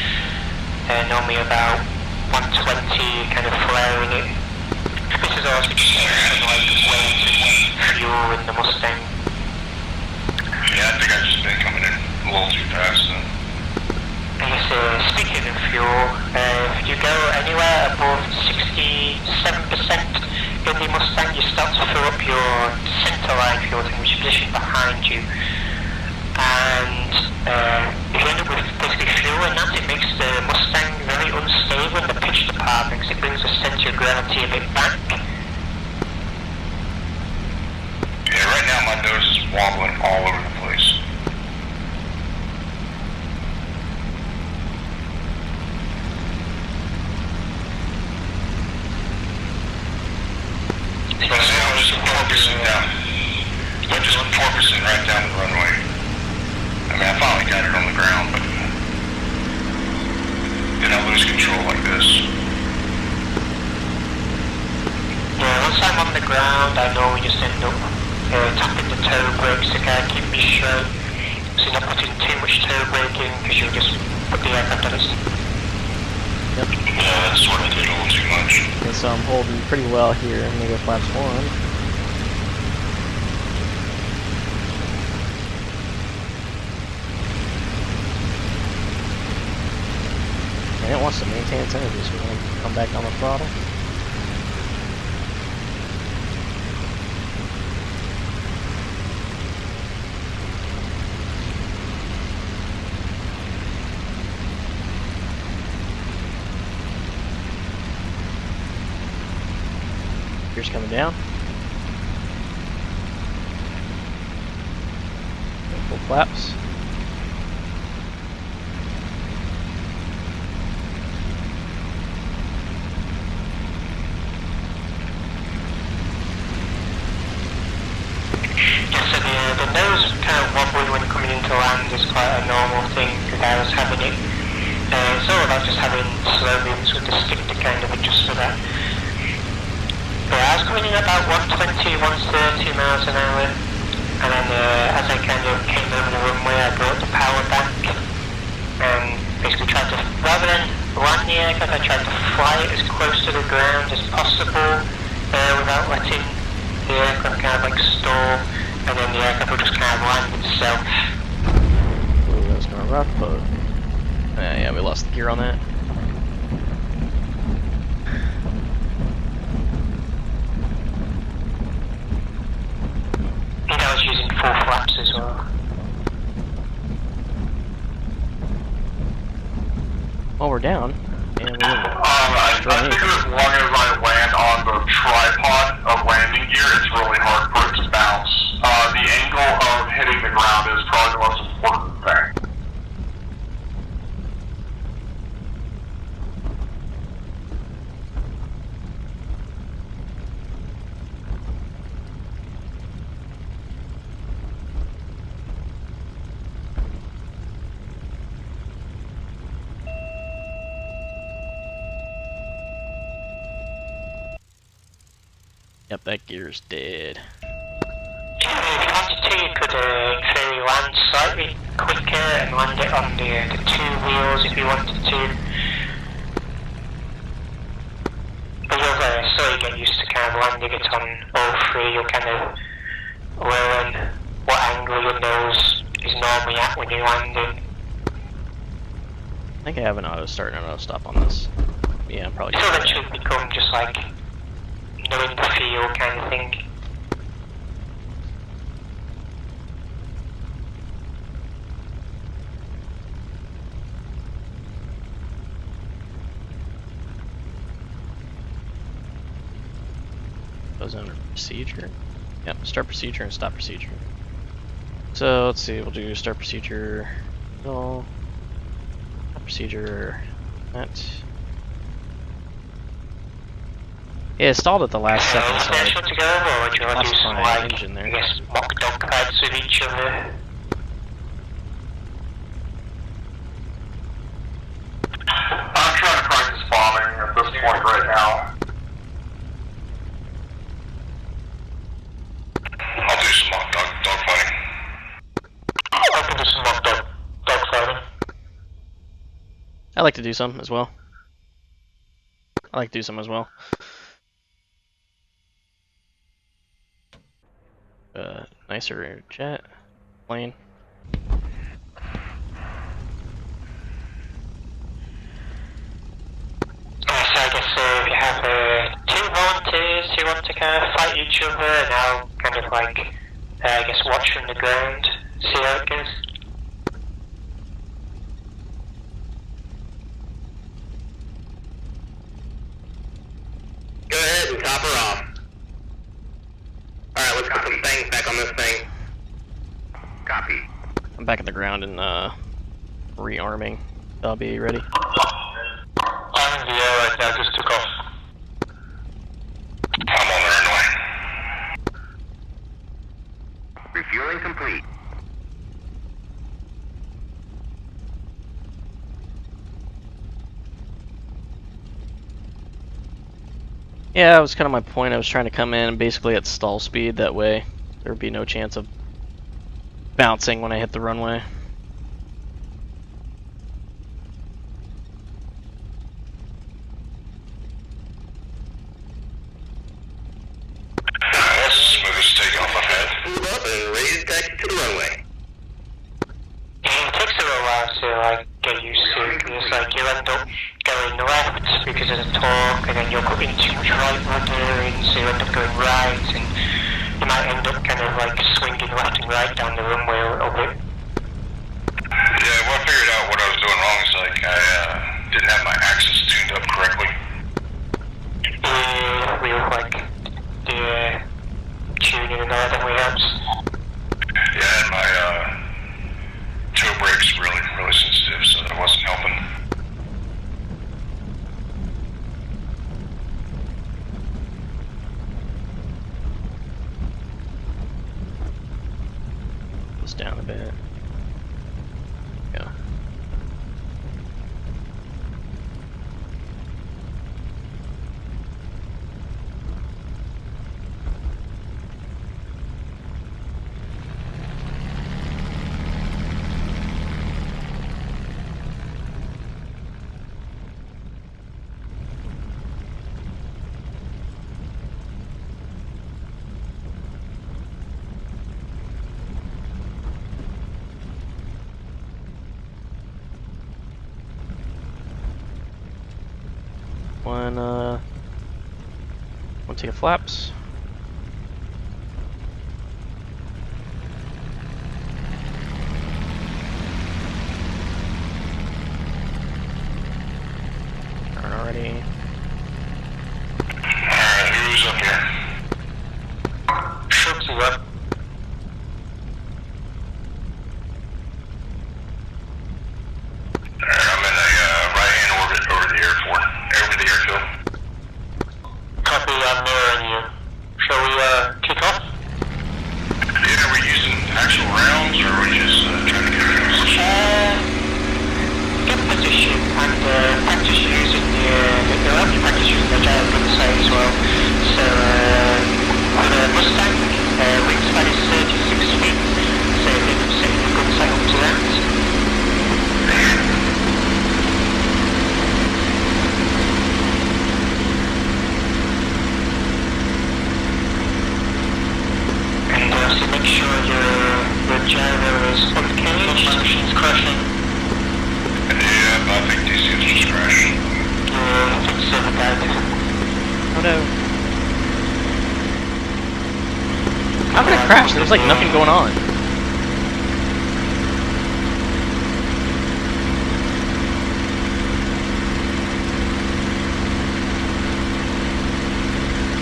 Normally about 120, kind of flaring it. This is also just weight and fuel in the Mustang. Yeah, I think I've just been coming in a little too fast. Yeah, speaking of fuel, if you go anywhere above 67% in the Mustang, you start to fill up your centerline fuel tank, which is positioned behind you. And if you end up with basically fuel in that, it makes the Mustang very unstable in the pitch department because it brings the center of gravity a bit back. Yeah, right now my nose is wobbling all over the place. But now I'm just 4% down. I'm just 4% right down the runway. I mean, I finally got it on the ground, but then I lose control like this. Yeah, once I'm on the ground, I know we just end up tapping the toe brakes to kind of keep me straight. So you're not putting too much toe braking because you'll just put the aircraft on its. Yep. Yeah, that's sort of did a little too much. Okay, so I'm holding pretty well here. I'm gonna go flaps 1. And it wants to maintain its energy, so we're going to come back on the throttle. Gears coming down. Full flaps. The nose kind of wobbly when coming into land is quite a normal thing because I was having it. It's all about just having slow movements with the stick to kind of adjust for that. But I was coming in about 120, 130 miles an hour, and then as I kind of came over the runway, I brought the power back and basically tried to, rather than land the aircraft, I tried to fly it as close to the ground as possible without letting the aircraft kind of like stall. And then the aircraft will just kind of land itself. Ooh, that's going rough, but yeah, we lost the gear on that. I think I was using 4 flaps as well. Well, we're down, and we I think as long as I land on the tripod of landing gear, it's really hard for it to bounce. The angle of hitting the ground is probably the most important thing. Yep, that gear's dead. If you wanted to, you could in theory land slightly quicker and land it on the 2 wheels if you wanted to. But you'll slowly get used to kind of landing it on all 3. You'll kind of learn what angle your nose is normally at when you're landing. I think I have an auto start and an auto stop on this. Yeah, I'm probably. It'll eventually become just like knowing the feel kind of thing. Goes under procedure. Yep, start procedure and stop procedure. So let's see, we'll do start procedure. No. Stop procedure. That. Yeah, it stalled at the last second, so I to go, or would you want to do some like, engine there. I guess, mock dog fights with each other? I'm trying to practice bombing at this point right now. I'll do some mock dog fighting. I can do some mock dog fighting. I like to do some as well. Nicer jet plane. to kind of fight each other, and I'll kind of like, I guess, watch from the ground, see how it goes. Go ahead and top her off. Alright, let's put some things back on this thing. Copy. I'm back at the ground and rearming. I'll be ready. I'm in the air right now, just took off. I'm on the runway. Refueling complete. Yeah, that was kind of my point. I was trying to come in basically at stall speed. That way there would be no chance of bouncing when I hit the runway. That's the smoothest takeoff I've had. Move up and raise taxi to the runway. It takes a little while to like get used to it, because like you end up going left because of the torque, and then you're putting too much right rudder in, so you end up going right, and you might end up kind of like swinging left and right down the runway a little bit. Yeah, well, I figured out what I was doing wrong. Is like I didn't have my axis tuned up correctly. Yeah, we were like the tuning and all that way helps. Yeah, and my toe brake's really sensitive, so that wasn't helping. Just down a bit. Yeah. One take flaps. Alrighty. Alright, who's up here? Shoots is up. Alright, I'm in a right-hand orbit over the airfield. Copy, I'm mirroring you. Shall we kick off? Yeah, are we using actual rounds, or are we just trying to get rid of Get position and practice using you'll have to practice using the gyro gun sight as well. So on a Mustang, wingspan is 36 feet, so you can set the gun sight up to that. And so make sure your gyro is uncaged. My machine's crashing. Yeah, I think DCS just crashed. I think so, bad. Oh no. How did it crash? There's like nothing going on.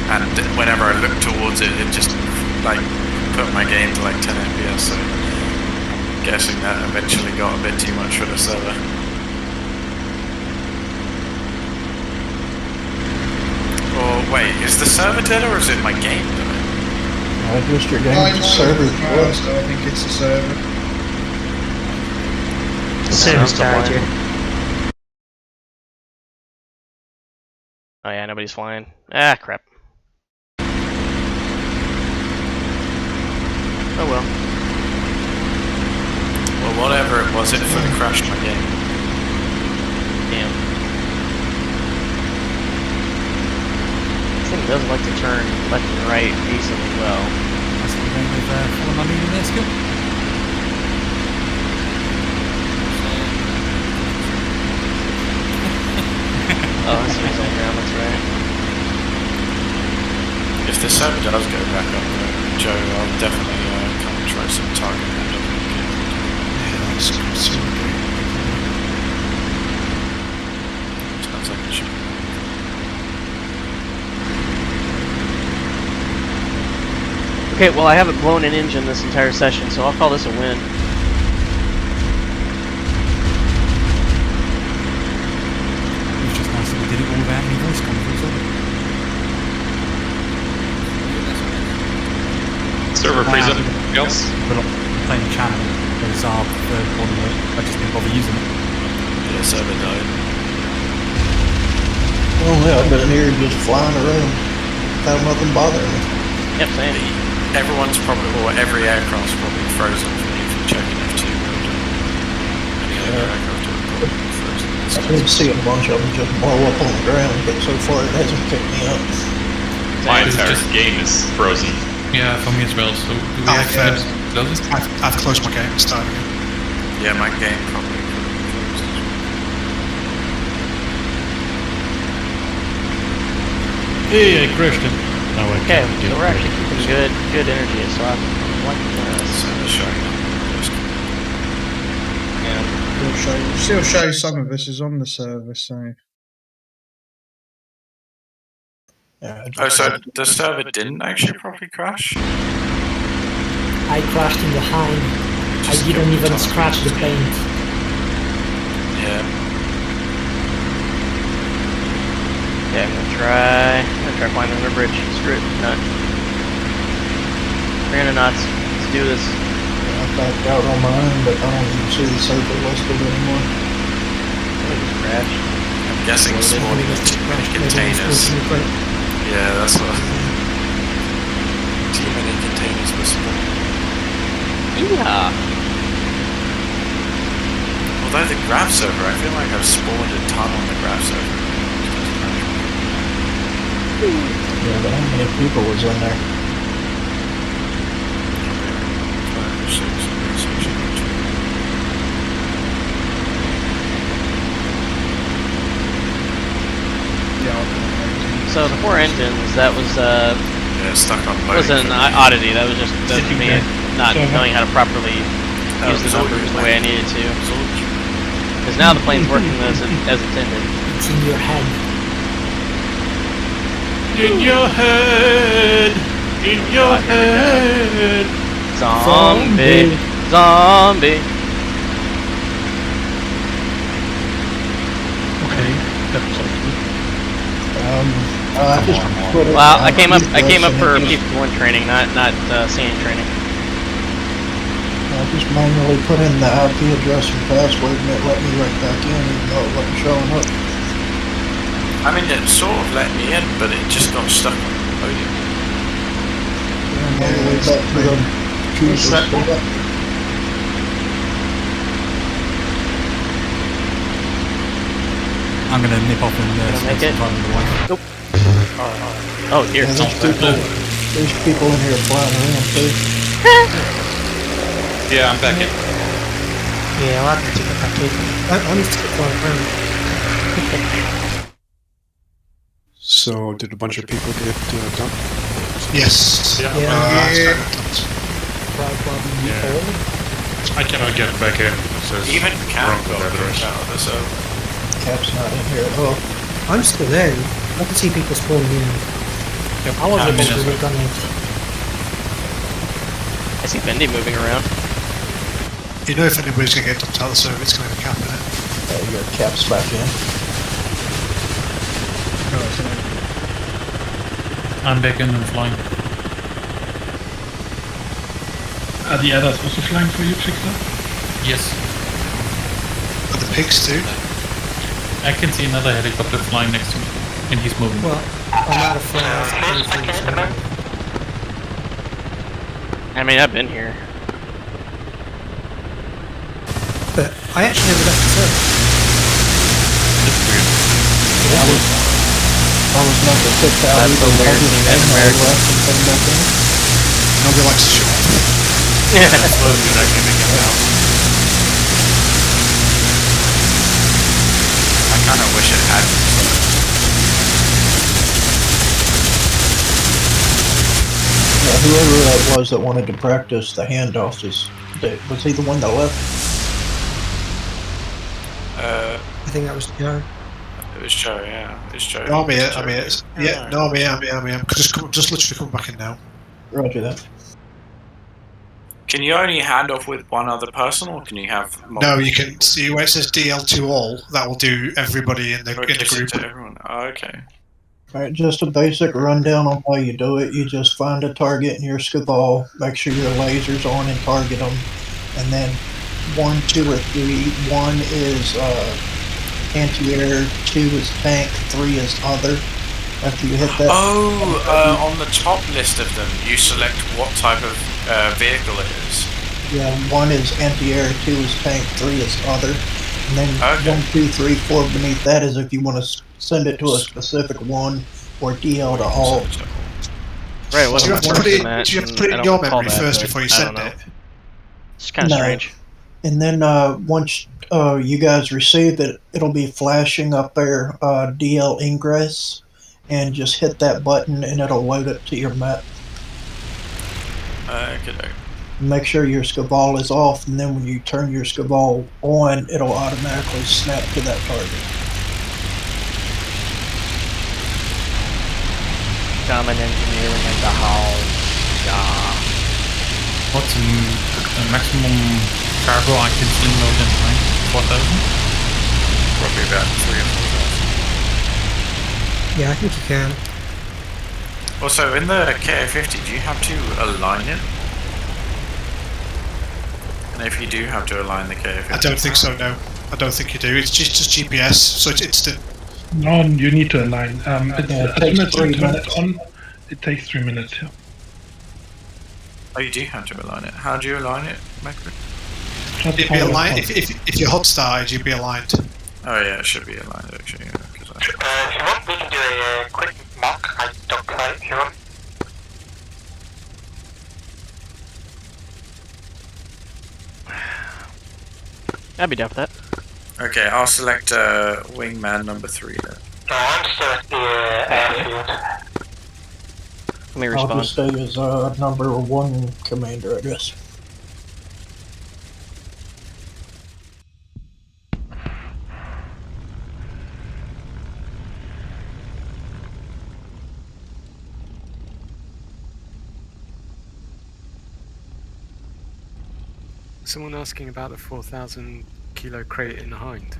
And whenever I looked towards it, it just like put my game to like 10 FPS, so I'm guessing that eventually got a bit too much for the server. Or wait, is the server dead or is it my game dead? Just your game, the server's dead, so I think it's the server. The server's died, yeah. Oh yeah, nobody's flying. Ah, crap. Oh well. Well, whatever it was, it fully crashed my game. Damn. This thing does like to turn left and right decently well. That's what we're going with follow my lead in there, Skill. Oh, that's on ground, that's right. If the server does go back up, Joe, I'll definitely come and try some target handling. Yeah, that's good. Sounds like it should be. Okay, well I haven't blown an engine this entire session, so I'll call this a win. It was just nice that we did it all without any voice coming through, wasn't it? Server freeze up. Anything else? We're not playing channel. It was our third one that I just didn't bother using it. Yeah, server died. Well, yeah, I've been here just flying around without nothing bothering me. Yep, same. Everyone's probably, or every aircraft's probably frozen for me from checking F2. Any other aircraft are probably frozen. I did see a bunch of them just blow up on the ground, but so far it hasn't picked me up. My entire game is frozen. Yeah, for me as well. So do we have I've closed my game and started again. Yeah, my game probably closed. Hey, I crashed him. No, I Okay, can't so get we're actually it. keeping good energy, so I like Server showing up. Still show some of us is on the server, so. Yeah, Oh, so the server didn't actually properly crash? I crashed in the hind. I didn't even scratch the paint. Yeah. Yeah, I'm gonna try climbing under a bridge. Screw it, nut. 300 knots. Let's do this. I backed out on my own, but I don't even see the server listed anymore. Let me just crash. I'm guessing spawning too many containers. Yeah, that's what. Too many containers were spawned. Yeah. Although the graph server, I feel like I've spawned a ton on the graph server. Yeah, but how many people was in there? So the 4 engines, that was yeah, stuck on both. wasn't an oddity. That was just me not knowing how to properly use the numbers the way I needed to. Because now the plane's working as intended. It's in your head. In your head! In your head! Zombie! Zombie! Okay, that's all. I just put it. Well, I came up for P-51 training, not scene training. I just manually put in the IP address and password and it let me right back in even though it wasn't showing up. I mean, it sort of let me in, but it just got stuck on the podium. And all the way back to the choose the spot. I'm gonna nip off and make it. Nope. Oh dear. Yeah, there's people in here flying around too. Yeah, I'm back in. Yeah, I'll have to take it back in. I'm still flying around. So, did a bunch of people get done? Yes. Yeah. I cannot get back in. It says Even Cap wrong got address. kicked out of the server. Cap's not in here at all. I'm still there. I can see people spawning in. Yep. I was I'm able in to as well. reconnect. I see Bendy moving around. You know if anybody's going to get dumped out of the server, it's going to be Cap in it. Your Cap's back in. I'm back in and flying. Are the others also flying for you, Trickster? Yes. Are the pigs too? I can see another helicopter flying next to me, and he's moving. Well, I'm out of flight. I mean, I've been here. But I actually never left the server. That's weird. I was never kicked out. That's so weird. Nobody likes to show off. Yeah. That's what I'm actually making now. I kind of wish it had. whoever that was that wanted to practice the handoffs, was he the one that left? I think that was Joe. It was Joe, yeah. It's Joe. No, I'm here. I'm here. Yeah, no, I'm here. I'm just literally coming back in now. Roger that. Can you only hand off with one other person, or can you have multiple? No, you can see where it says DL2 all. That will do everybody in the group. To everyone. Oh, okay. Alright, just a basic rundown on how you do it. You just find a target in your Scaval, make sure your laser's on and target them, and then 1, 2, or 3. 1 is anti-air, 2 is tank, 3 is other. After you hit that... on the top list of them, you select what type of vehicle it is. Yeah, 1 is anti-air, 2 is tank, 3 is other. And then 1, 2, 3, 4 beneath that is if you want to send it to a specific one or DL to all. Right, do you have to put it in your memory first before you send it? It's kind of strange. And then once you guys receive it, it'll be flashing up there, DL ingress, and just hit that button and it'll load it to your map. Okay. Make sure your Scaval is off, and then when you turn your Scaval on, it'll automatically snap to that target. Common engineering in the house. Yeah. What's the maximum cargo I can sling load in time? 4,000? Probably about 3 or 4,000. Yeah, I think you can. Also, in the KA-50, do you have to align it? And if you do have to align the KA-50... I don't think so, no. I don't think you do. It's just GPS, so it's instant. No, you need to align. As soon as you turn it on, it takes 3 minutes. Yeah. Oh, you do have to align it. How do you align it, Macri? It'd be aligned. If you're hot started, you'd be aligned. Oh yeah, it should be aligned actually. Yeah, if you want, we can do a quick mock dogfight if you want. I'd be down for that. Okay, I'll select wingman number 3 then. I'm still at the airfield. Let me I'll respond. just stay as number 1 commander, I guess. Someone asking about the 4,000 kilo crate in the Hind.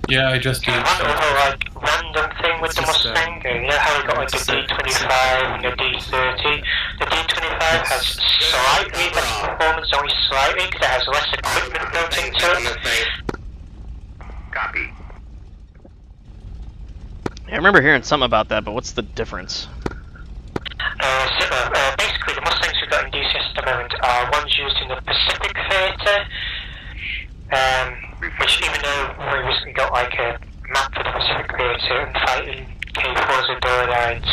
Yeah, I just did. Like random thing with the Mustang. You know how we got like the D25 and the D30. The D25 has slightly better performance, only slightly, because it has less equipment built into it. Copy. Yeah, I remember hearing something about that, but what's the difference? Basically, the Mustangs we've got in DCS at the moment are ones used in the Pacific Theatre, which even though we recently got like a map for the Pacific Theatre and fighting K4s and Dorides,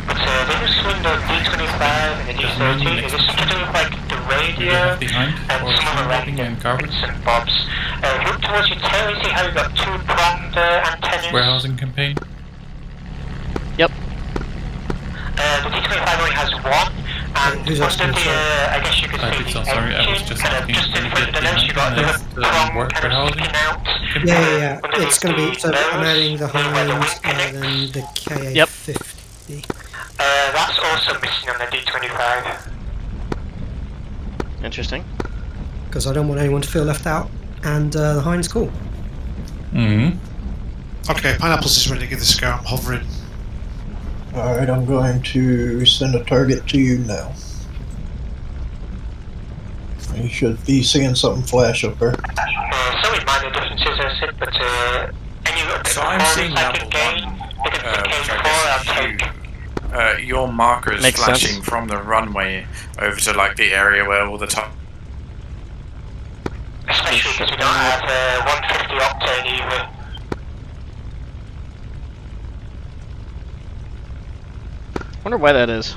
but they just swing the D25 and the D30. Is this something to do with like the radio and some of the random bits and bobs? If you look towards your tail, you see how you've got 2-pronged antennas? Warehousing campaign. Yep. The D25 only has 1, and who's under asking the, I guess you could say the sorry, I was engine, just kind of asking just in if front of the nose, you got the prong kind of sticking out. Yeah. It's going to be, so I'm adding the Hind and then the KA-50. That's also missing on the D25. Interesting. Because I don't want anyone to feel left out, and the Hind's cool. Okay, Pineapples is ready to give this a go. I'm hovering. Alright, I'm going to send a target to you now. You should be seeing something flash up there. So many minor differences, I said, but any So I'm seeing number 1, which I guess is your marker is Makes flashing sense. from the runway over to like the area where all the top. especially because we don't have 150 octane either. Wonder why that is.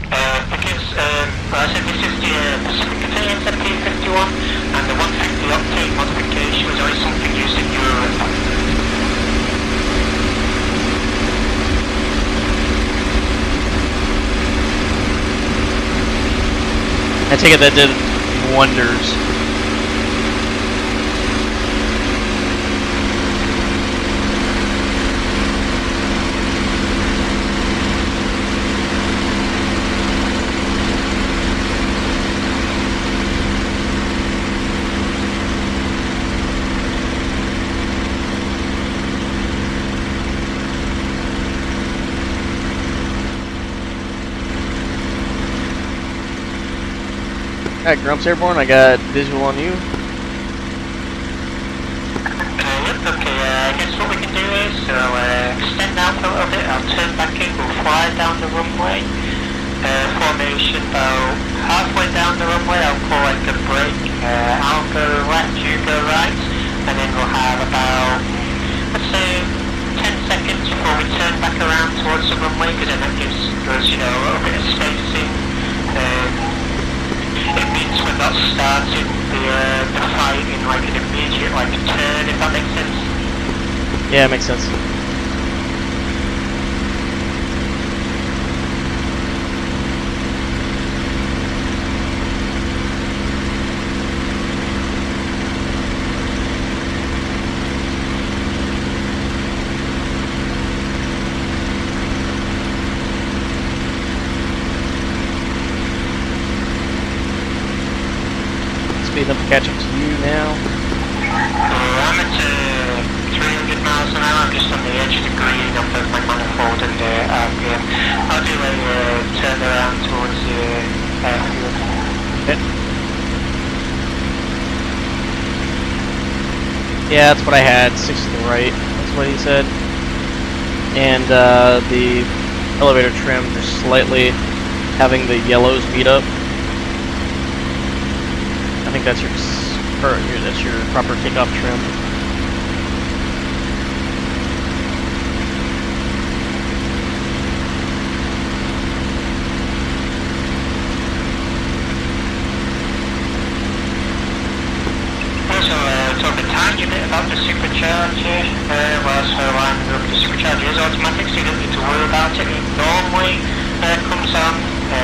Because, I said this is the Pacific Containers at P-51, and the 150 octane modification was only something used in Europe. I take it that did wonders. Alright, Grumps Airborne, I got visual on you. Yep, okay, I guess what we can do is, extend out a little bit, I'll turn back in, we'll fly down the runway. Formation about halfway down the runway, I'll pull like a brake, I'll go left, you go right, and then we'll have about, let's say, 10 seconds before we turn back around towards the runway, because then that gives us, you know, a little bit of spacing. It means we're not starting the fight in like an immediate like turn, if that makes sense. Yeah, it makes sense. Speeding up to catch up to you now. I'm at 300 miles an hour, I'm just on the edge of the green on both my manifold and RPM. I'll do a turn around towards the airfield. Okay. Yeah, that's what I had, 6 to the right, that's what he said. And the elevator trim just slightly having the yellows beat up. I think that's your proper takeoff trim. Also, talk a tiny bit about the supercharger. So the supercharger is automatic, so you don't need to worry about it. It normally comes on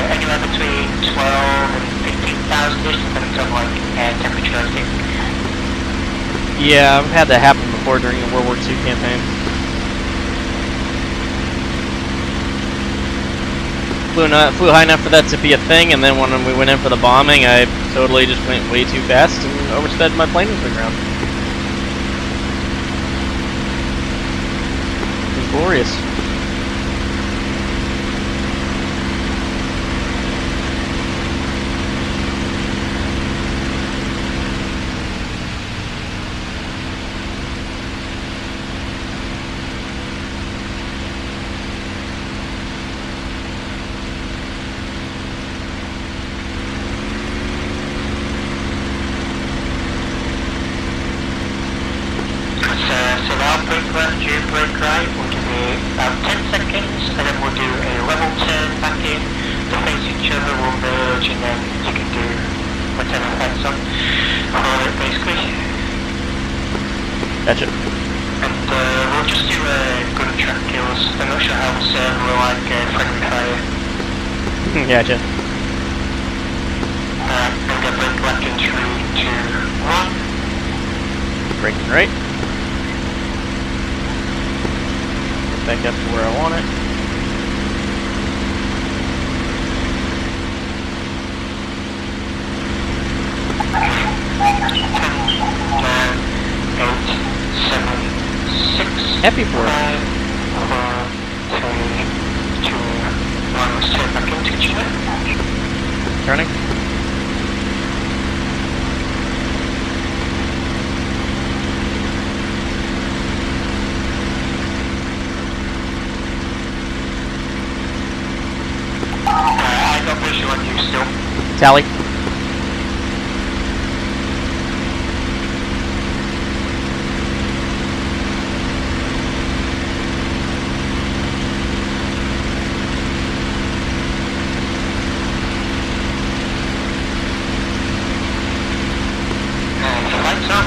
anywhere between 12 and 15,000-ish, depends on like temperature, I think. Yeah, I've had that happen before during the World War II campaign. Flew high enough for that to be a thing, and then when we went in for the bombing, I totally just went way too fast and oversped my plane into the ground. It was glorious. So I'll brake left, you brake right, we'll give it about 10 seconds, and then we'll do a level turn back in, to face each other, we'll merge, and then you can do whatever heads up for it, basically. Gotcha. And we'll just do gun track kills. I'm not sure how the server will like friendly fire. Gotcha. I'm gonna brake left in 3, 2, 1. Braking right. Back up to where I want it. Happy for it. 5, 4, 3, 2, 1. Let's turn back into each other. Turning. I got visual on you still. Tally. Lights on.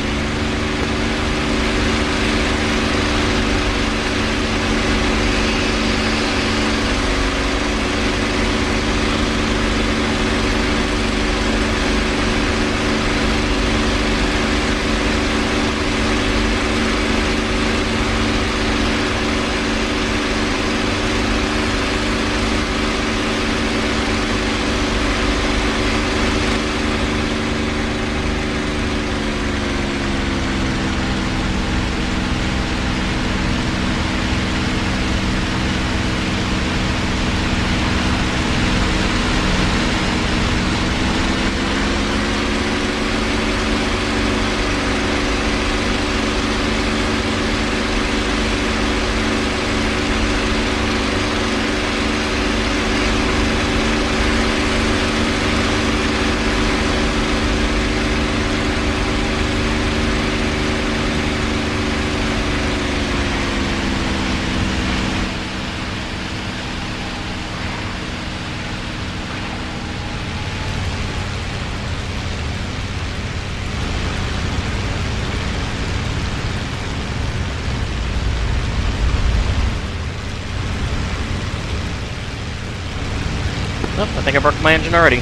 Oh, I think I broke my engine already.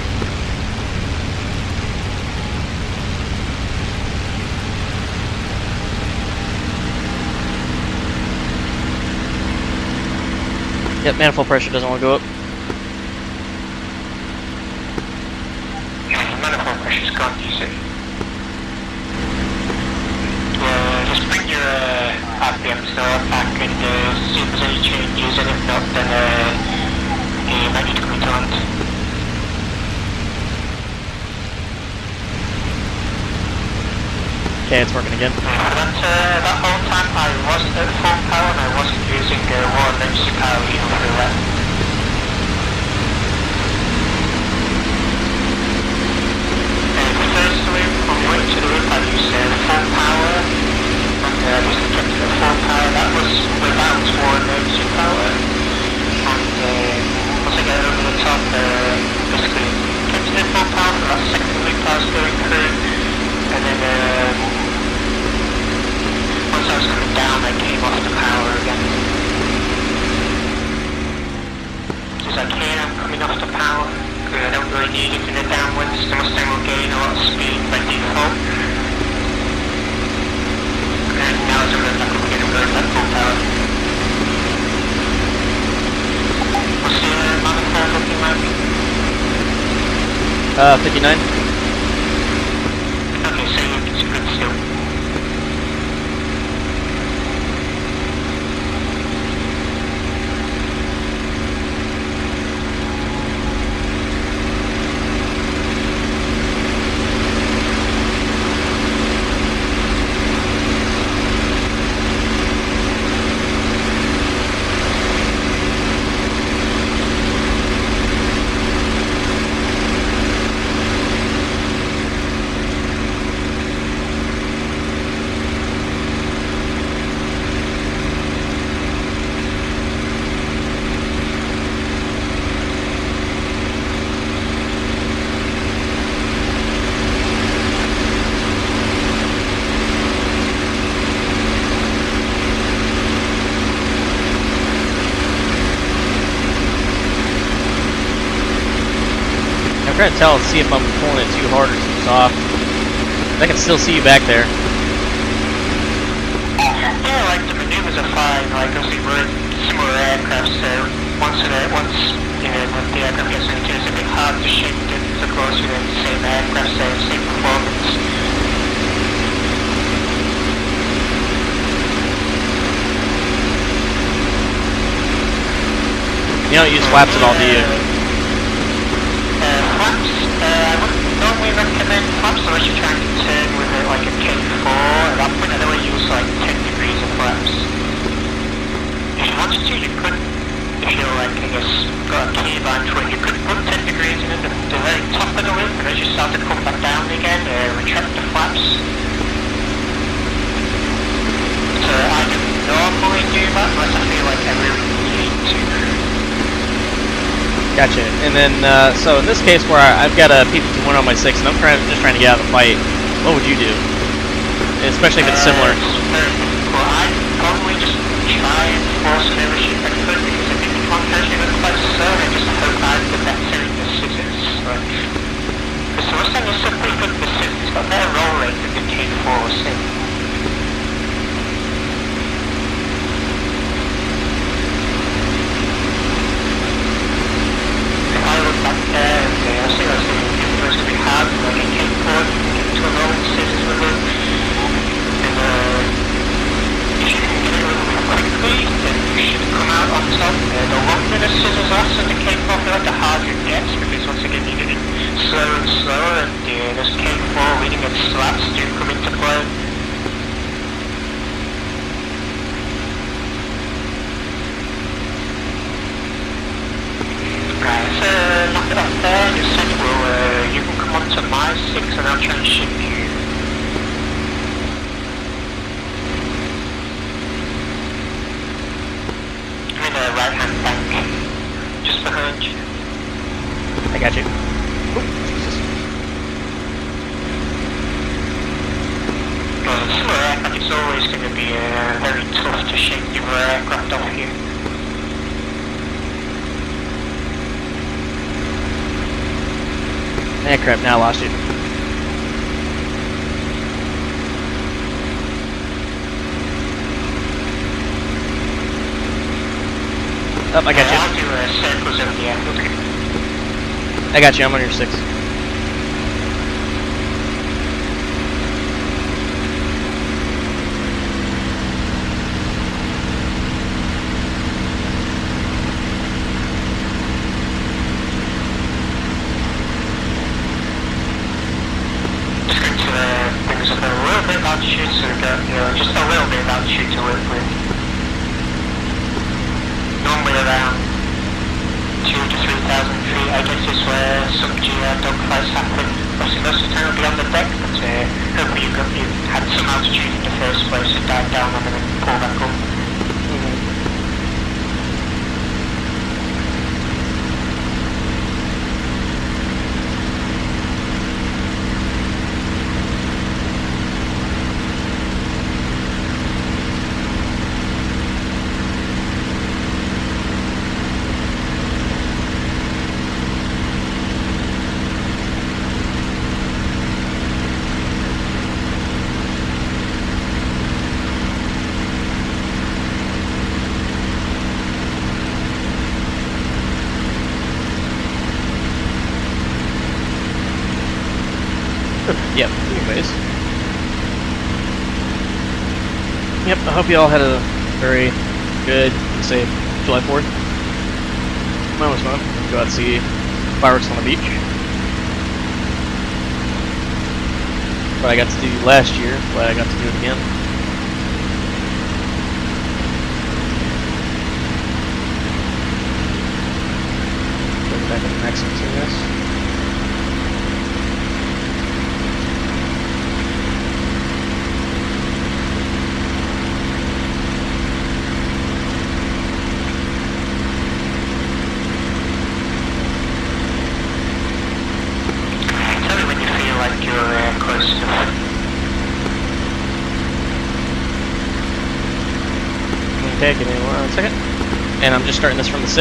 Yep, manifold pressure doesn't want to go up. Manifold pressure's gone, you see. Just bring your RPMs back and see if there's any changes, and if not, then you might need to come into land. Okay, it's working again. That whole time I wasn't at full power and I wasn't using water and emergency power even through that. First loop, on the way to the loop I used full power and just kept it at full power. That was without water and emergency power. And once I get over the top, basically kept it at full power for that second loop I was going through. And then once I was coming down, I came off the power again. As I can, I'm coming off the power. I don't really need it in the downwards. The Mustang will gain a lot of speed by default. And now as I run back up again, I'm going back full power. What's the manifold looking like? 59. Okay, so it's good still. I'm trying to tell and see if I'm pulling it too hard or too soft. I can still see you back there. Yeah, like the maneuvers are fine. Like obviously we're in similar aircraft, so once the aircraft gets into it's a bit hard to shift it. Of course, we're in the same aircraft, so same performance. You don't use flaps at all, do you? Flaps, I wouldn't normally recommend flaps unless you're trying to turn with like a K4. At that point, I'd only use like 10 degrees of flaps. If you wanted to, you could. If you're like, I guess, got a key bunch where you could put 10 degrees in the very top of the loop, and as you start to come back down again, retract the flaps. So I don't normally do that unless I feel like I really need to. Gotcha. And then, so in this case where I've got a P-51 on my 6 and I'm just trying to get out of the fight, what would you do? Especially if it's similar. Well, I'd probably just try and force an overshoot if I could, because I think the conversion is quite slow, I just hope I'm the better in the scissors. Because the Mustang is still pretty good in the scissors, it's got better roll rate than the K4 was saying. Back there, and I think that's going to be hard, like a K4, you can get to a roll scissors with it. And if you can get it really quickly, then you should come out on top. The longer the scissors last in the K4, I feel like the harder it gets, because once again you're getting slower and slower, and this K4 leading and slats do come into play. Right, so knock it off there, you said, well, you can come onto my 6 and I'll try and ship you. I'm in the right hand bank, just behind you. I got you. Oh, Jesus. Well, similar aircraft, it's always going to be very tough to shake the other aircraft off you. Eh, crap, now I lost you. Oh, I got you. I'll do circles over the airfield. I got you, I'm on your 6. Things up a little bit of altitude, so we've got, just a little bit of altitude to work with. Normally around 2,000 to 3,000 feet, I guess, is where some GR dogfights happen. Obviously, most of the time it'll be on the deck, but hopefully you had some altitude in the first place, so dive down and then pull back up. Yep, anyways. Yep, I hope you all had a very good and safe July 4th. Mine was fun. Go out and see fireworks on the beach. What I got to do last year, glad I got to do it again. Going back to the next one, I guess. Okay, give me 1 second. And I'm just starting this from the 6.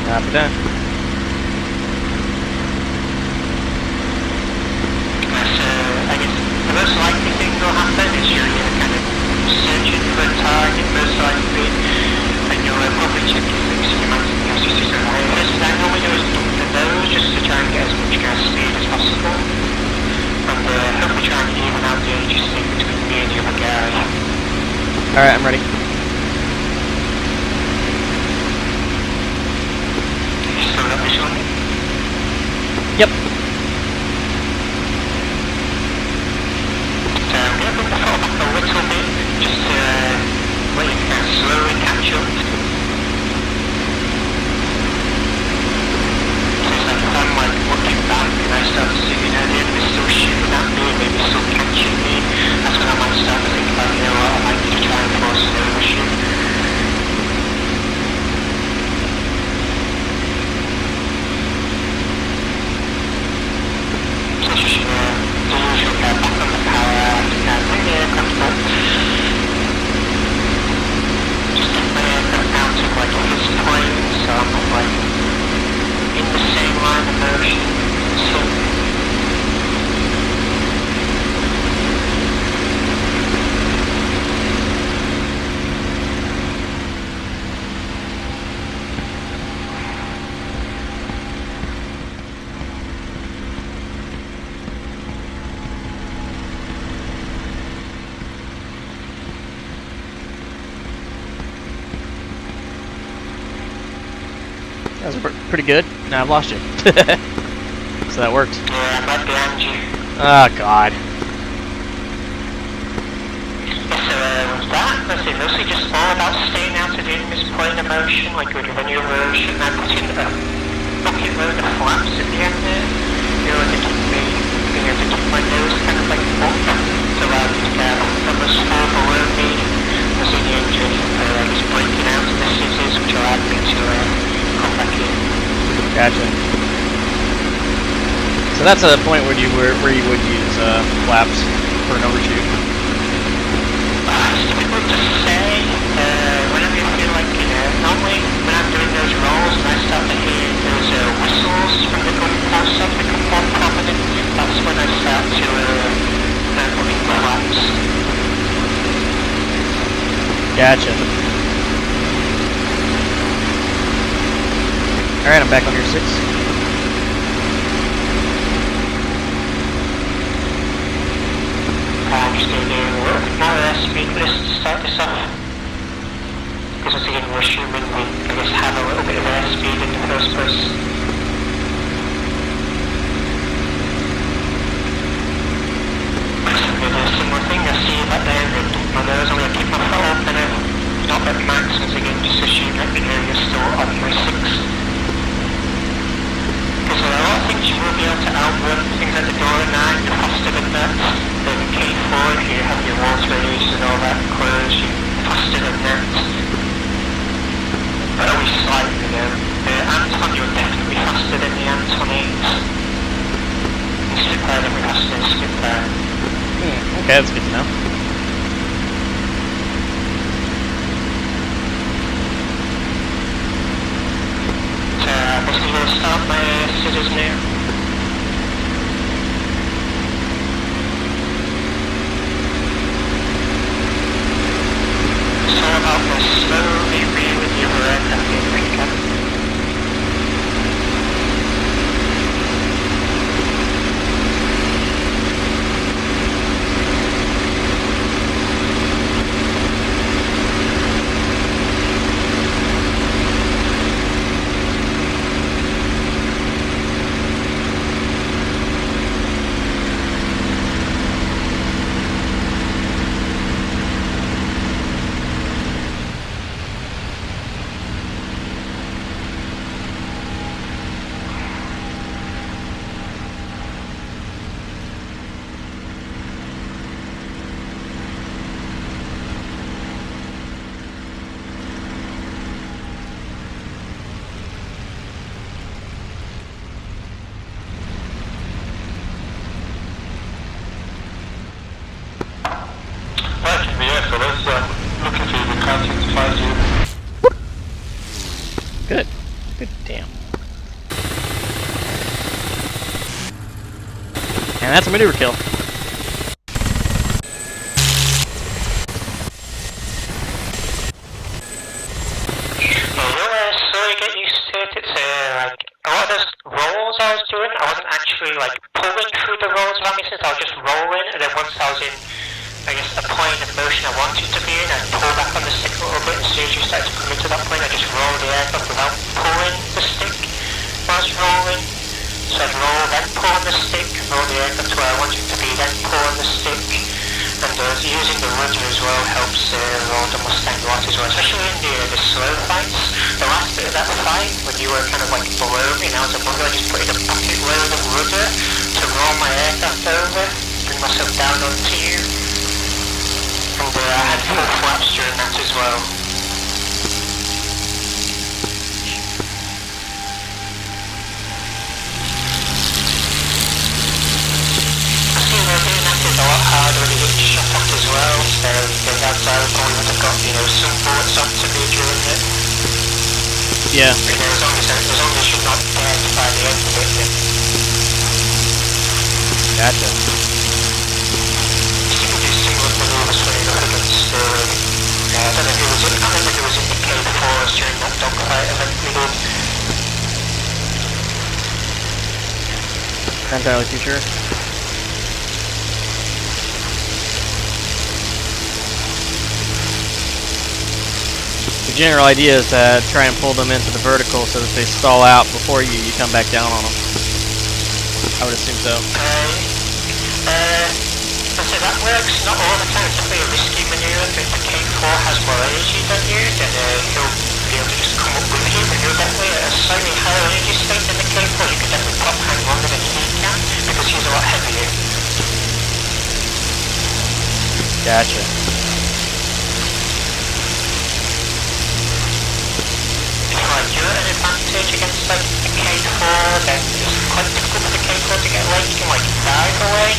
Copy that. I guess the most likely thing that'll happen is you're kind of searching for a target, most likely, and you'll probably check your things in your mountain gas just to say, first thing I normally do is look for those just to try and get as much gas speed as possible. And hopefully try and even out the energy speed between me and the other guy. Alright, I'm ready. Still got this on? Yep. So I'm going to put the throttle back a little bit, just to let you kind of slowly catch up. So it's like if I'm like looking back and I start to see, the enemy's still shooting at me, maybe still catching me, that's when I might start to think about, what, I might need to try and force an overshoot. So just, the usual back on the power, bring the aircraft up. Just get my aircraft out of his plane, so I'm not in the same line of motion. So That was pretty good. Now I've lost you. So that worked. yeah, I'm right behind you. Oh, God. So that, that's it, mostly just all about staying out of the enemy's plane of motion, like with any version. I put in a bucket load of flaps at the end there, to keep me, being able to keep my nose kind of like up, to allow me to get almost far below me. I see the engine just breaking out of the scissors, which allowed me to come back in. Gotcha. So that's a point where you would use flaps for an overshoot. It's difficult to say. Whenever you feel like, normally when I'm doing those rolls and I start to hear those that's when I start to put in flaps. Gotcha. Alright, I'm back on your 6. I'm just going to do a little bit more speed list to start this off. Because again, we're assuming we, I guess, have a little bit of airspeed in the first place. I'm going to do a similar thing, I see you back there, and my nose, I'm going to keep my foot open and stop at max, and again, just assume that the area's still on my 6. Because there are a lot of things you will be able to outrun, things like the door at 9, you're faster than that. Then K4, if you have your water release and all that closed, you're faster than that. But only slightly though. The Anton, you're definitely faster than the Anton 8s. And Spitfire, definitely faster than Spitfire. Okay, that's good to know. So, basically going to start my scissors now. So about the slowly reel with the other aircraft in recap. Good. Good damn. And that's a maneuver kill. Slowly get used to it. It's like a lot of those rolls I was doing, I wasn't actually like pulling through the rolls, if that makes sense. I was just rolling, and then once I was in, I guess, a point of motion I wanted to be in, I'd pull back on the stick a little bit. As soon as you start to come into that point, I just roll the aircraft without pulling the stick while I was rolling. So I'd roll, then pull on the stick, roll the aircraft to where I want it to be, then pull on the stick. And using the rudder as well helps roll the Mustang a lot as well, especially in the slow fights. The last bit of that fight, when you were kind of like below me and I was above you, I just put in a bucket load of rudder to roll my aircraft over, bring myself down onto you. And I had full flaps during that as well. A lot harder when you get shot at as well, so that's how I probably would have got, some bullets up to me during it. Yeah. As long as you're not dead by the end of it, then. Gotcha. You can do similar maneuvers when you're up against, I don't know if it was in, I remember it was in the K4s during that dogfight event we did. Not entirely too sure. The general idea is to try and pull them into the vertical so that they stall out before you come back down on them. I would assume so. So that works not all the time. It's definitely a risky maneuver. If the K4 has more energy than you, then he'll be able to just come up with you. But you're definitely at a slightly higher energy state than the K4. You can definitely pop hang longer than he can because he's a lot heavier. Gotcha. You're at an advantage against like the K4, then it's quite difficult for the K4 to get away. You can like dive away.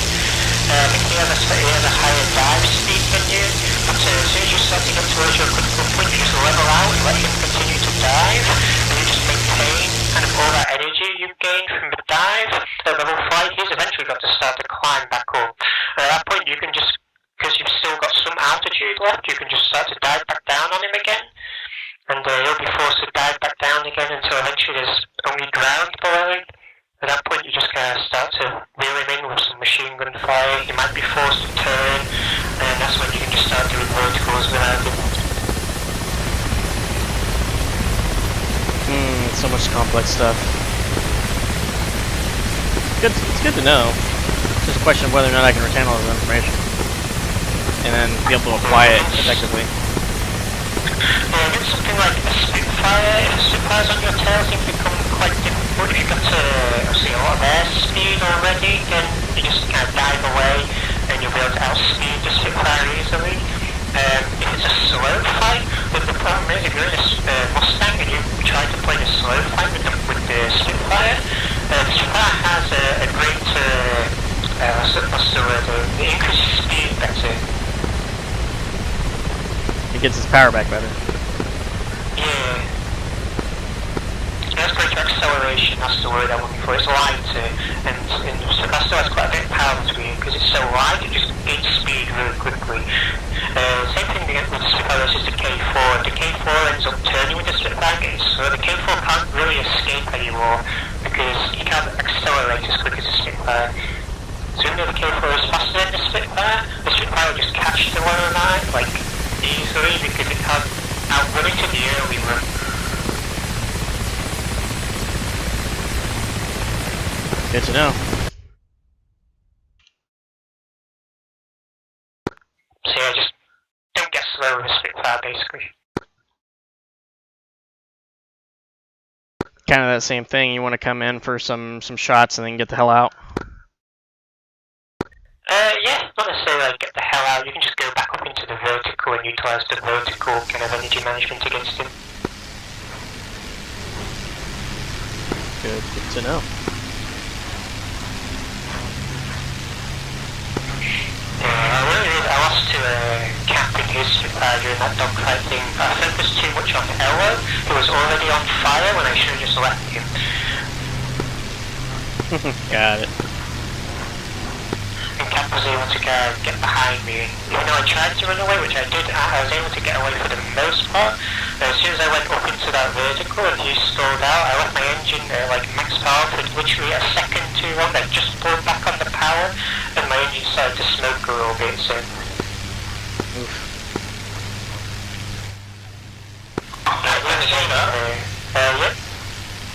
He has a higher dive speed than you, but as soon as you start to get towards your critical point, you just level out and let him continue to dive, and you just maintain kind of all that energy you've gained from the dive. So level 5, he's eventually got to start to climb back up. And at that point, you can just, because you've still got some altitude left, you can just start to dive back down on him again. And he'll be forced to dive back down again until eventually there's only ground below him. At that point, you just kind of start to reel him in with some machine gun fire. He might be forced to turn, and that's when you can just start doing verticals without him. So much complex stuff. It's good to know. It's just a question of whether or not I can retain all this information. And then be able to apply it effectively. Yeah, get something like a Spitfire. If a Spitfire's on your tail, things become quite difficult. If you've got obviously a lot of airspeed already, then you just kind of dive away and you'll be able to outspeed the Spitfire easily. If it's a slow fight, but the problem is if you're in a Mustang and you try to play a slow fight with the Spitfire, the Spitfire has a great, what's the word, it increases speed better. It gets its power back better. Yeah. That's great for acceleration, that's the word I'm looking for. It's lighter, and Spitfire still has quite a bit of power between it, because it's so light, it just gains speed really quickly. Same thing with the Spitfire versus the K4. The K4 ends up turning with the Spitfire getting slow. The K4 can't really escape anymore because he can't accelerate as quick as the Spitfire. So even though the K4 is faster than the Spitfire will just catch the 109 like easily because it can't outrun it in the early run. Good to know. So yeah, just don't get slow with a Spitfire, basically. Kind of that same thing. You want to come in for some shots and then get the hell out. Yeah, not necessarily like get the hell out. You can just go back up into the vertical and utilize the vertical kind of energy management against him. Good to know. I lost to Cap in his Spitfire during that dogfight thing. I focused too much on Ello, who was already on fire when I should have just left him. Got it. And Cap was able to get behind me. Even though I tried to run away, which I did, I was able to get away for the most part. As soon as I went up into that vertical and he stalled out, I left my engine like max power for literally a second too long. I just pulled back on the power and my engine started to smoke a little bit, so... Oof. Yep.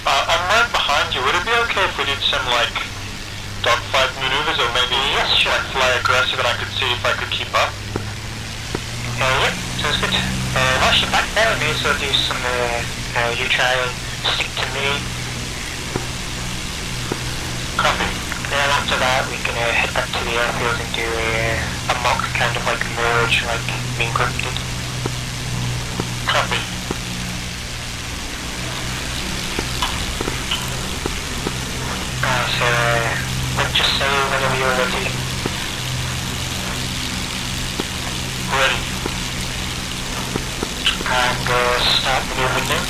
I'm right behind you. Would it be okay if we did some like dogfight maneuvers, or maybe like fly aggressive and I could see if I could keep up? Yep, sounds good. Whilst you're back there, we may as well do some, you try and stick to me. Copy. Then after that, we can head back to the airfield and do a mock kind of like merge, like being encrypted. Copy. So, let's just say whenever you're ready. Ready. And start maneuvering now.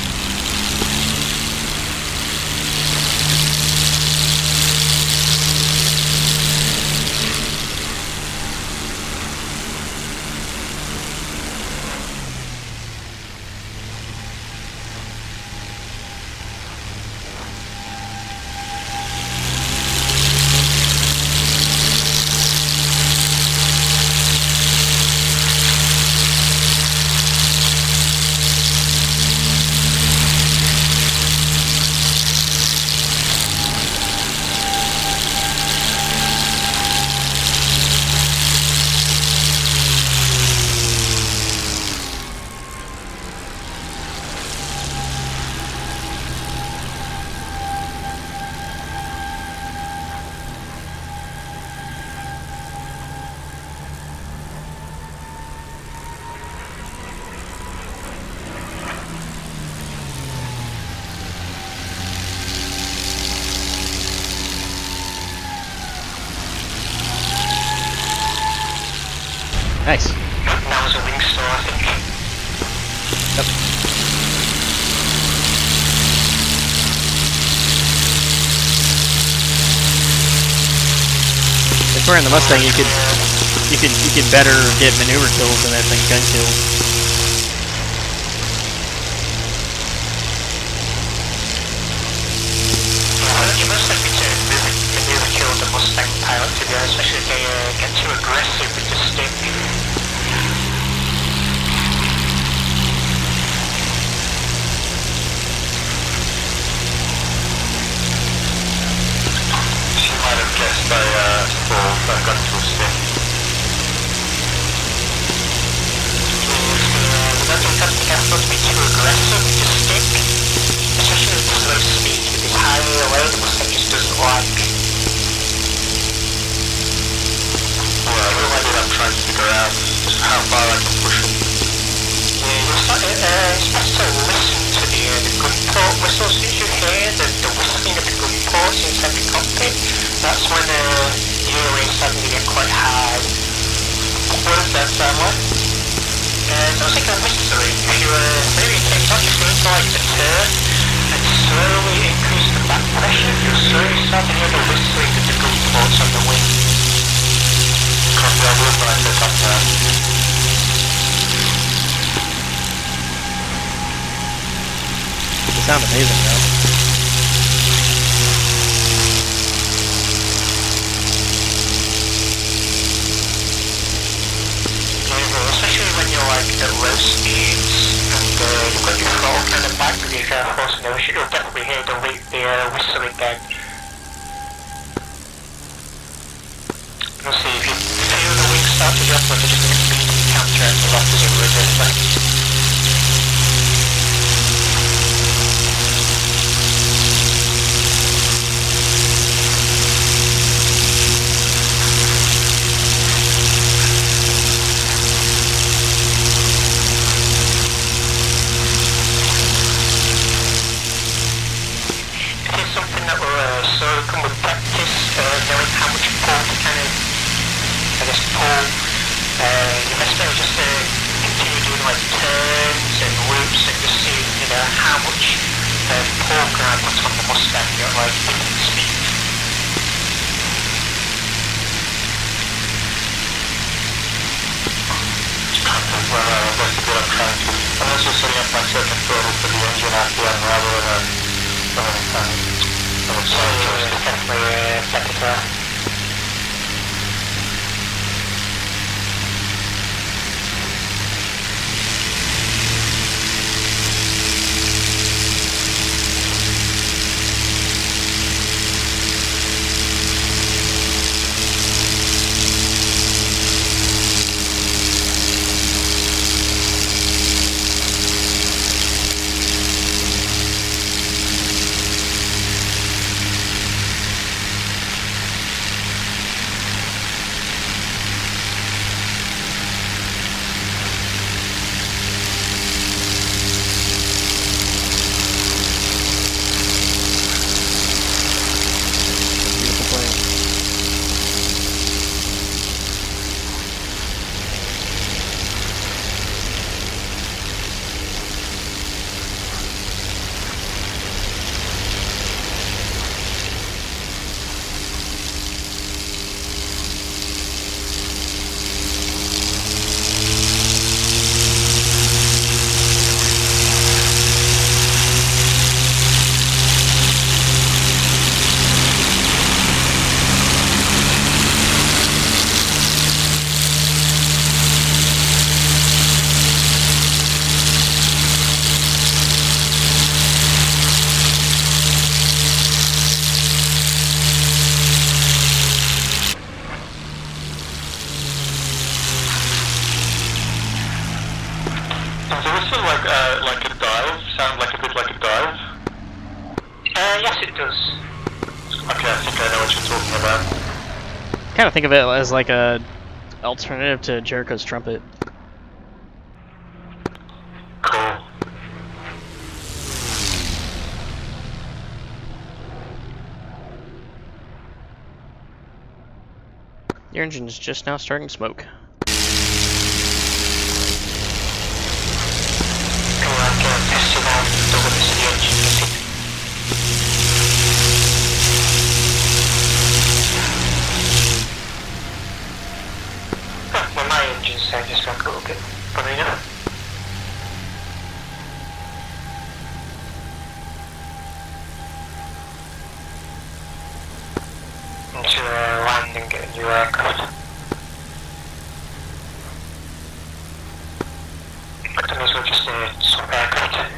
Nice. That was a wing store, I think. Yep. swear in the Mustang you could better get maneuver kills than that thing gun kills. You most likely to maneuver kill the Mustang pilot, to be honest, especially if they get too aggressive with the stick. She might have guessed I got to a stick. I don't think that's the careful to be too aggressive with the stick, especially with the slow speed, with this high away, the Mustang just doesn't like. Well, that's what I'm trying to figure out, just how far I can push it. It's best to listen to the gun port whistle. As soon as you hear the whistling of the gun ports inside the cockpit, that's when the AOA is starting to get quite high. What does that sound like? Sounds like a whistling. If you maybe take off, just go into like the turn and slowly increase the back pressure, you'll slowly start to hear the whistling of the gun ports on the wing. Copy, I will when I set up now. They sound amazing though. Especially when you're like at low speeds and you've got your throttle kind of back with your force and inertia, you'll definitely hear the whistling then. You'll see if you feel the wings start to drop, like just immediately counter and the opposite reverse. Something that will slowly come with practice, knowing how much pull to kind of, I guess, pull. Your best bet is just to continue doing like turns and loops and just see, how much pull can I put on the Mustang at like different speed. That's what I'm trying to. I'm also setting up my second throttle for the engine RPM rather than Definitely better. like a dive? Sound like a bit like a dive? Yes, it does. Okay, I think I know what you're talking about. Kind of think of it as like a alternative to Jericho's trumpet. Cool. Your engine is just now starting to smoke. engines just got a little bit funny now. To land and get a new aircraft. I may as well just swap aircraft.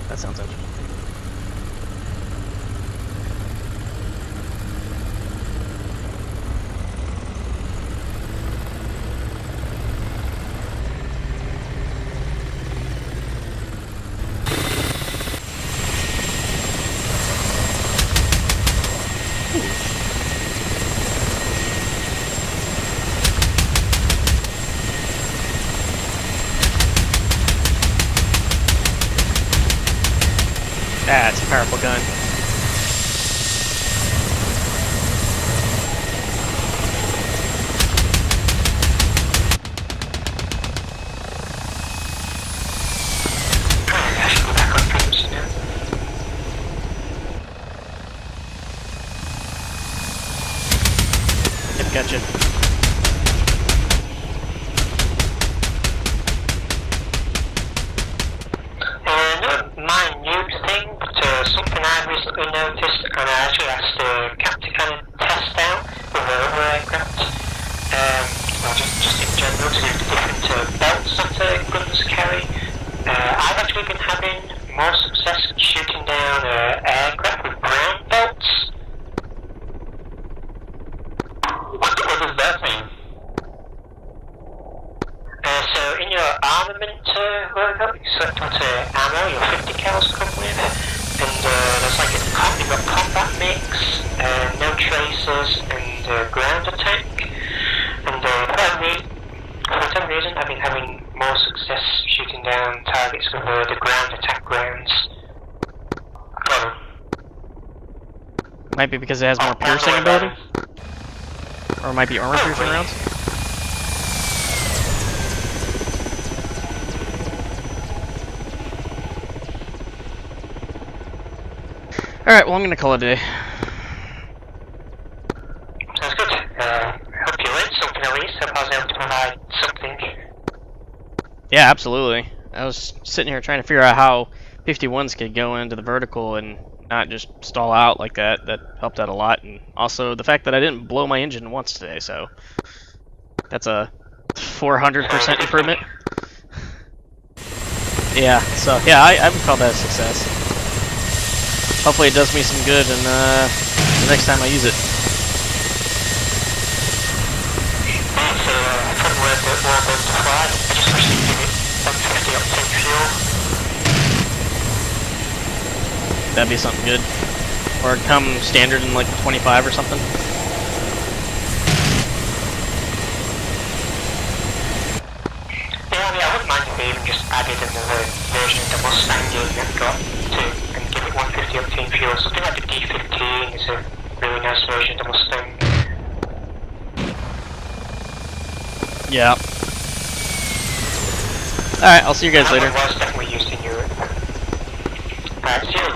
That sounds interesting. That's a powerful gun. Yep, gotcha. My new thing, but something I recently noticed, and I actually asked Cap to kind of test out with the other aircraft. Well, just in general, to the different belts that guns carry. I've actually been having more success shooting down aircraft with ground belts. What does that mean? So in your armament workup, you select what ammo your 50 cals come with, and there's like you've got combat mix, no tracers, and ground attack. And for whatever reason, I've been having more success shooting down targets with the ground attack rounds. Might be because it has more piercing ability, or it might be armor piercing rounds. Alright, well I'm gonna call it a day. Sounds good. Hope you learned something at least. Hope I was able to provide something. Yeah, absolutely. I was sitting here trying to figure out how 51s could go into the vertical and not just stall out like that. That helped out a lot, and also the fact that I didn't blow my engine once today, so that's a 400% improvement. Yeah, so yeah, I would call that a success. Hopefully it does me some good and the next time I use it. That'd be something good. Or come standard in like 25 or something. Yeah, I wouldn't mind if they even just added another version of the Mustang game they've got to and give it 150 octane fuel. Something like the D15 is a really nice version of the Mustang. Yeah. Alright, I'll see you guys later. That one was definitely used in Europe. Alright, see you later.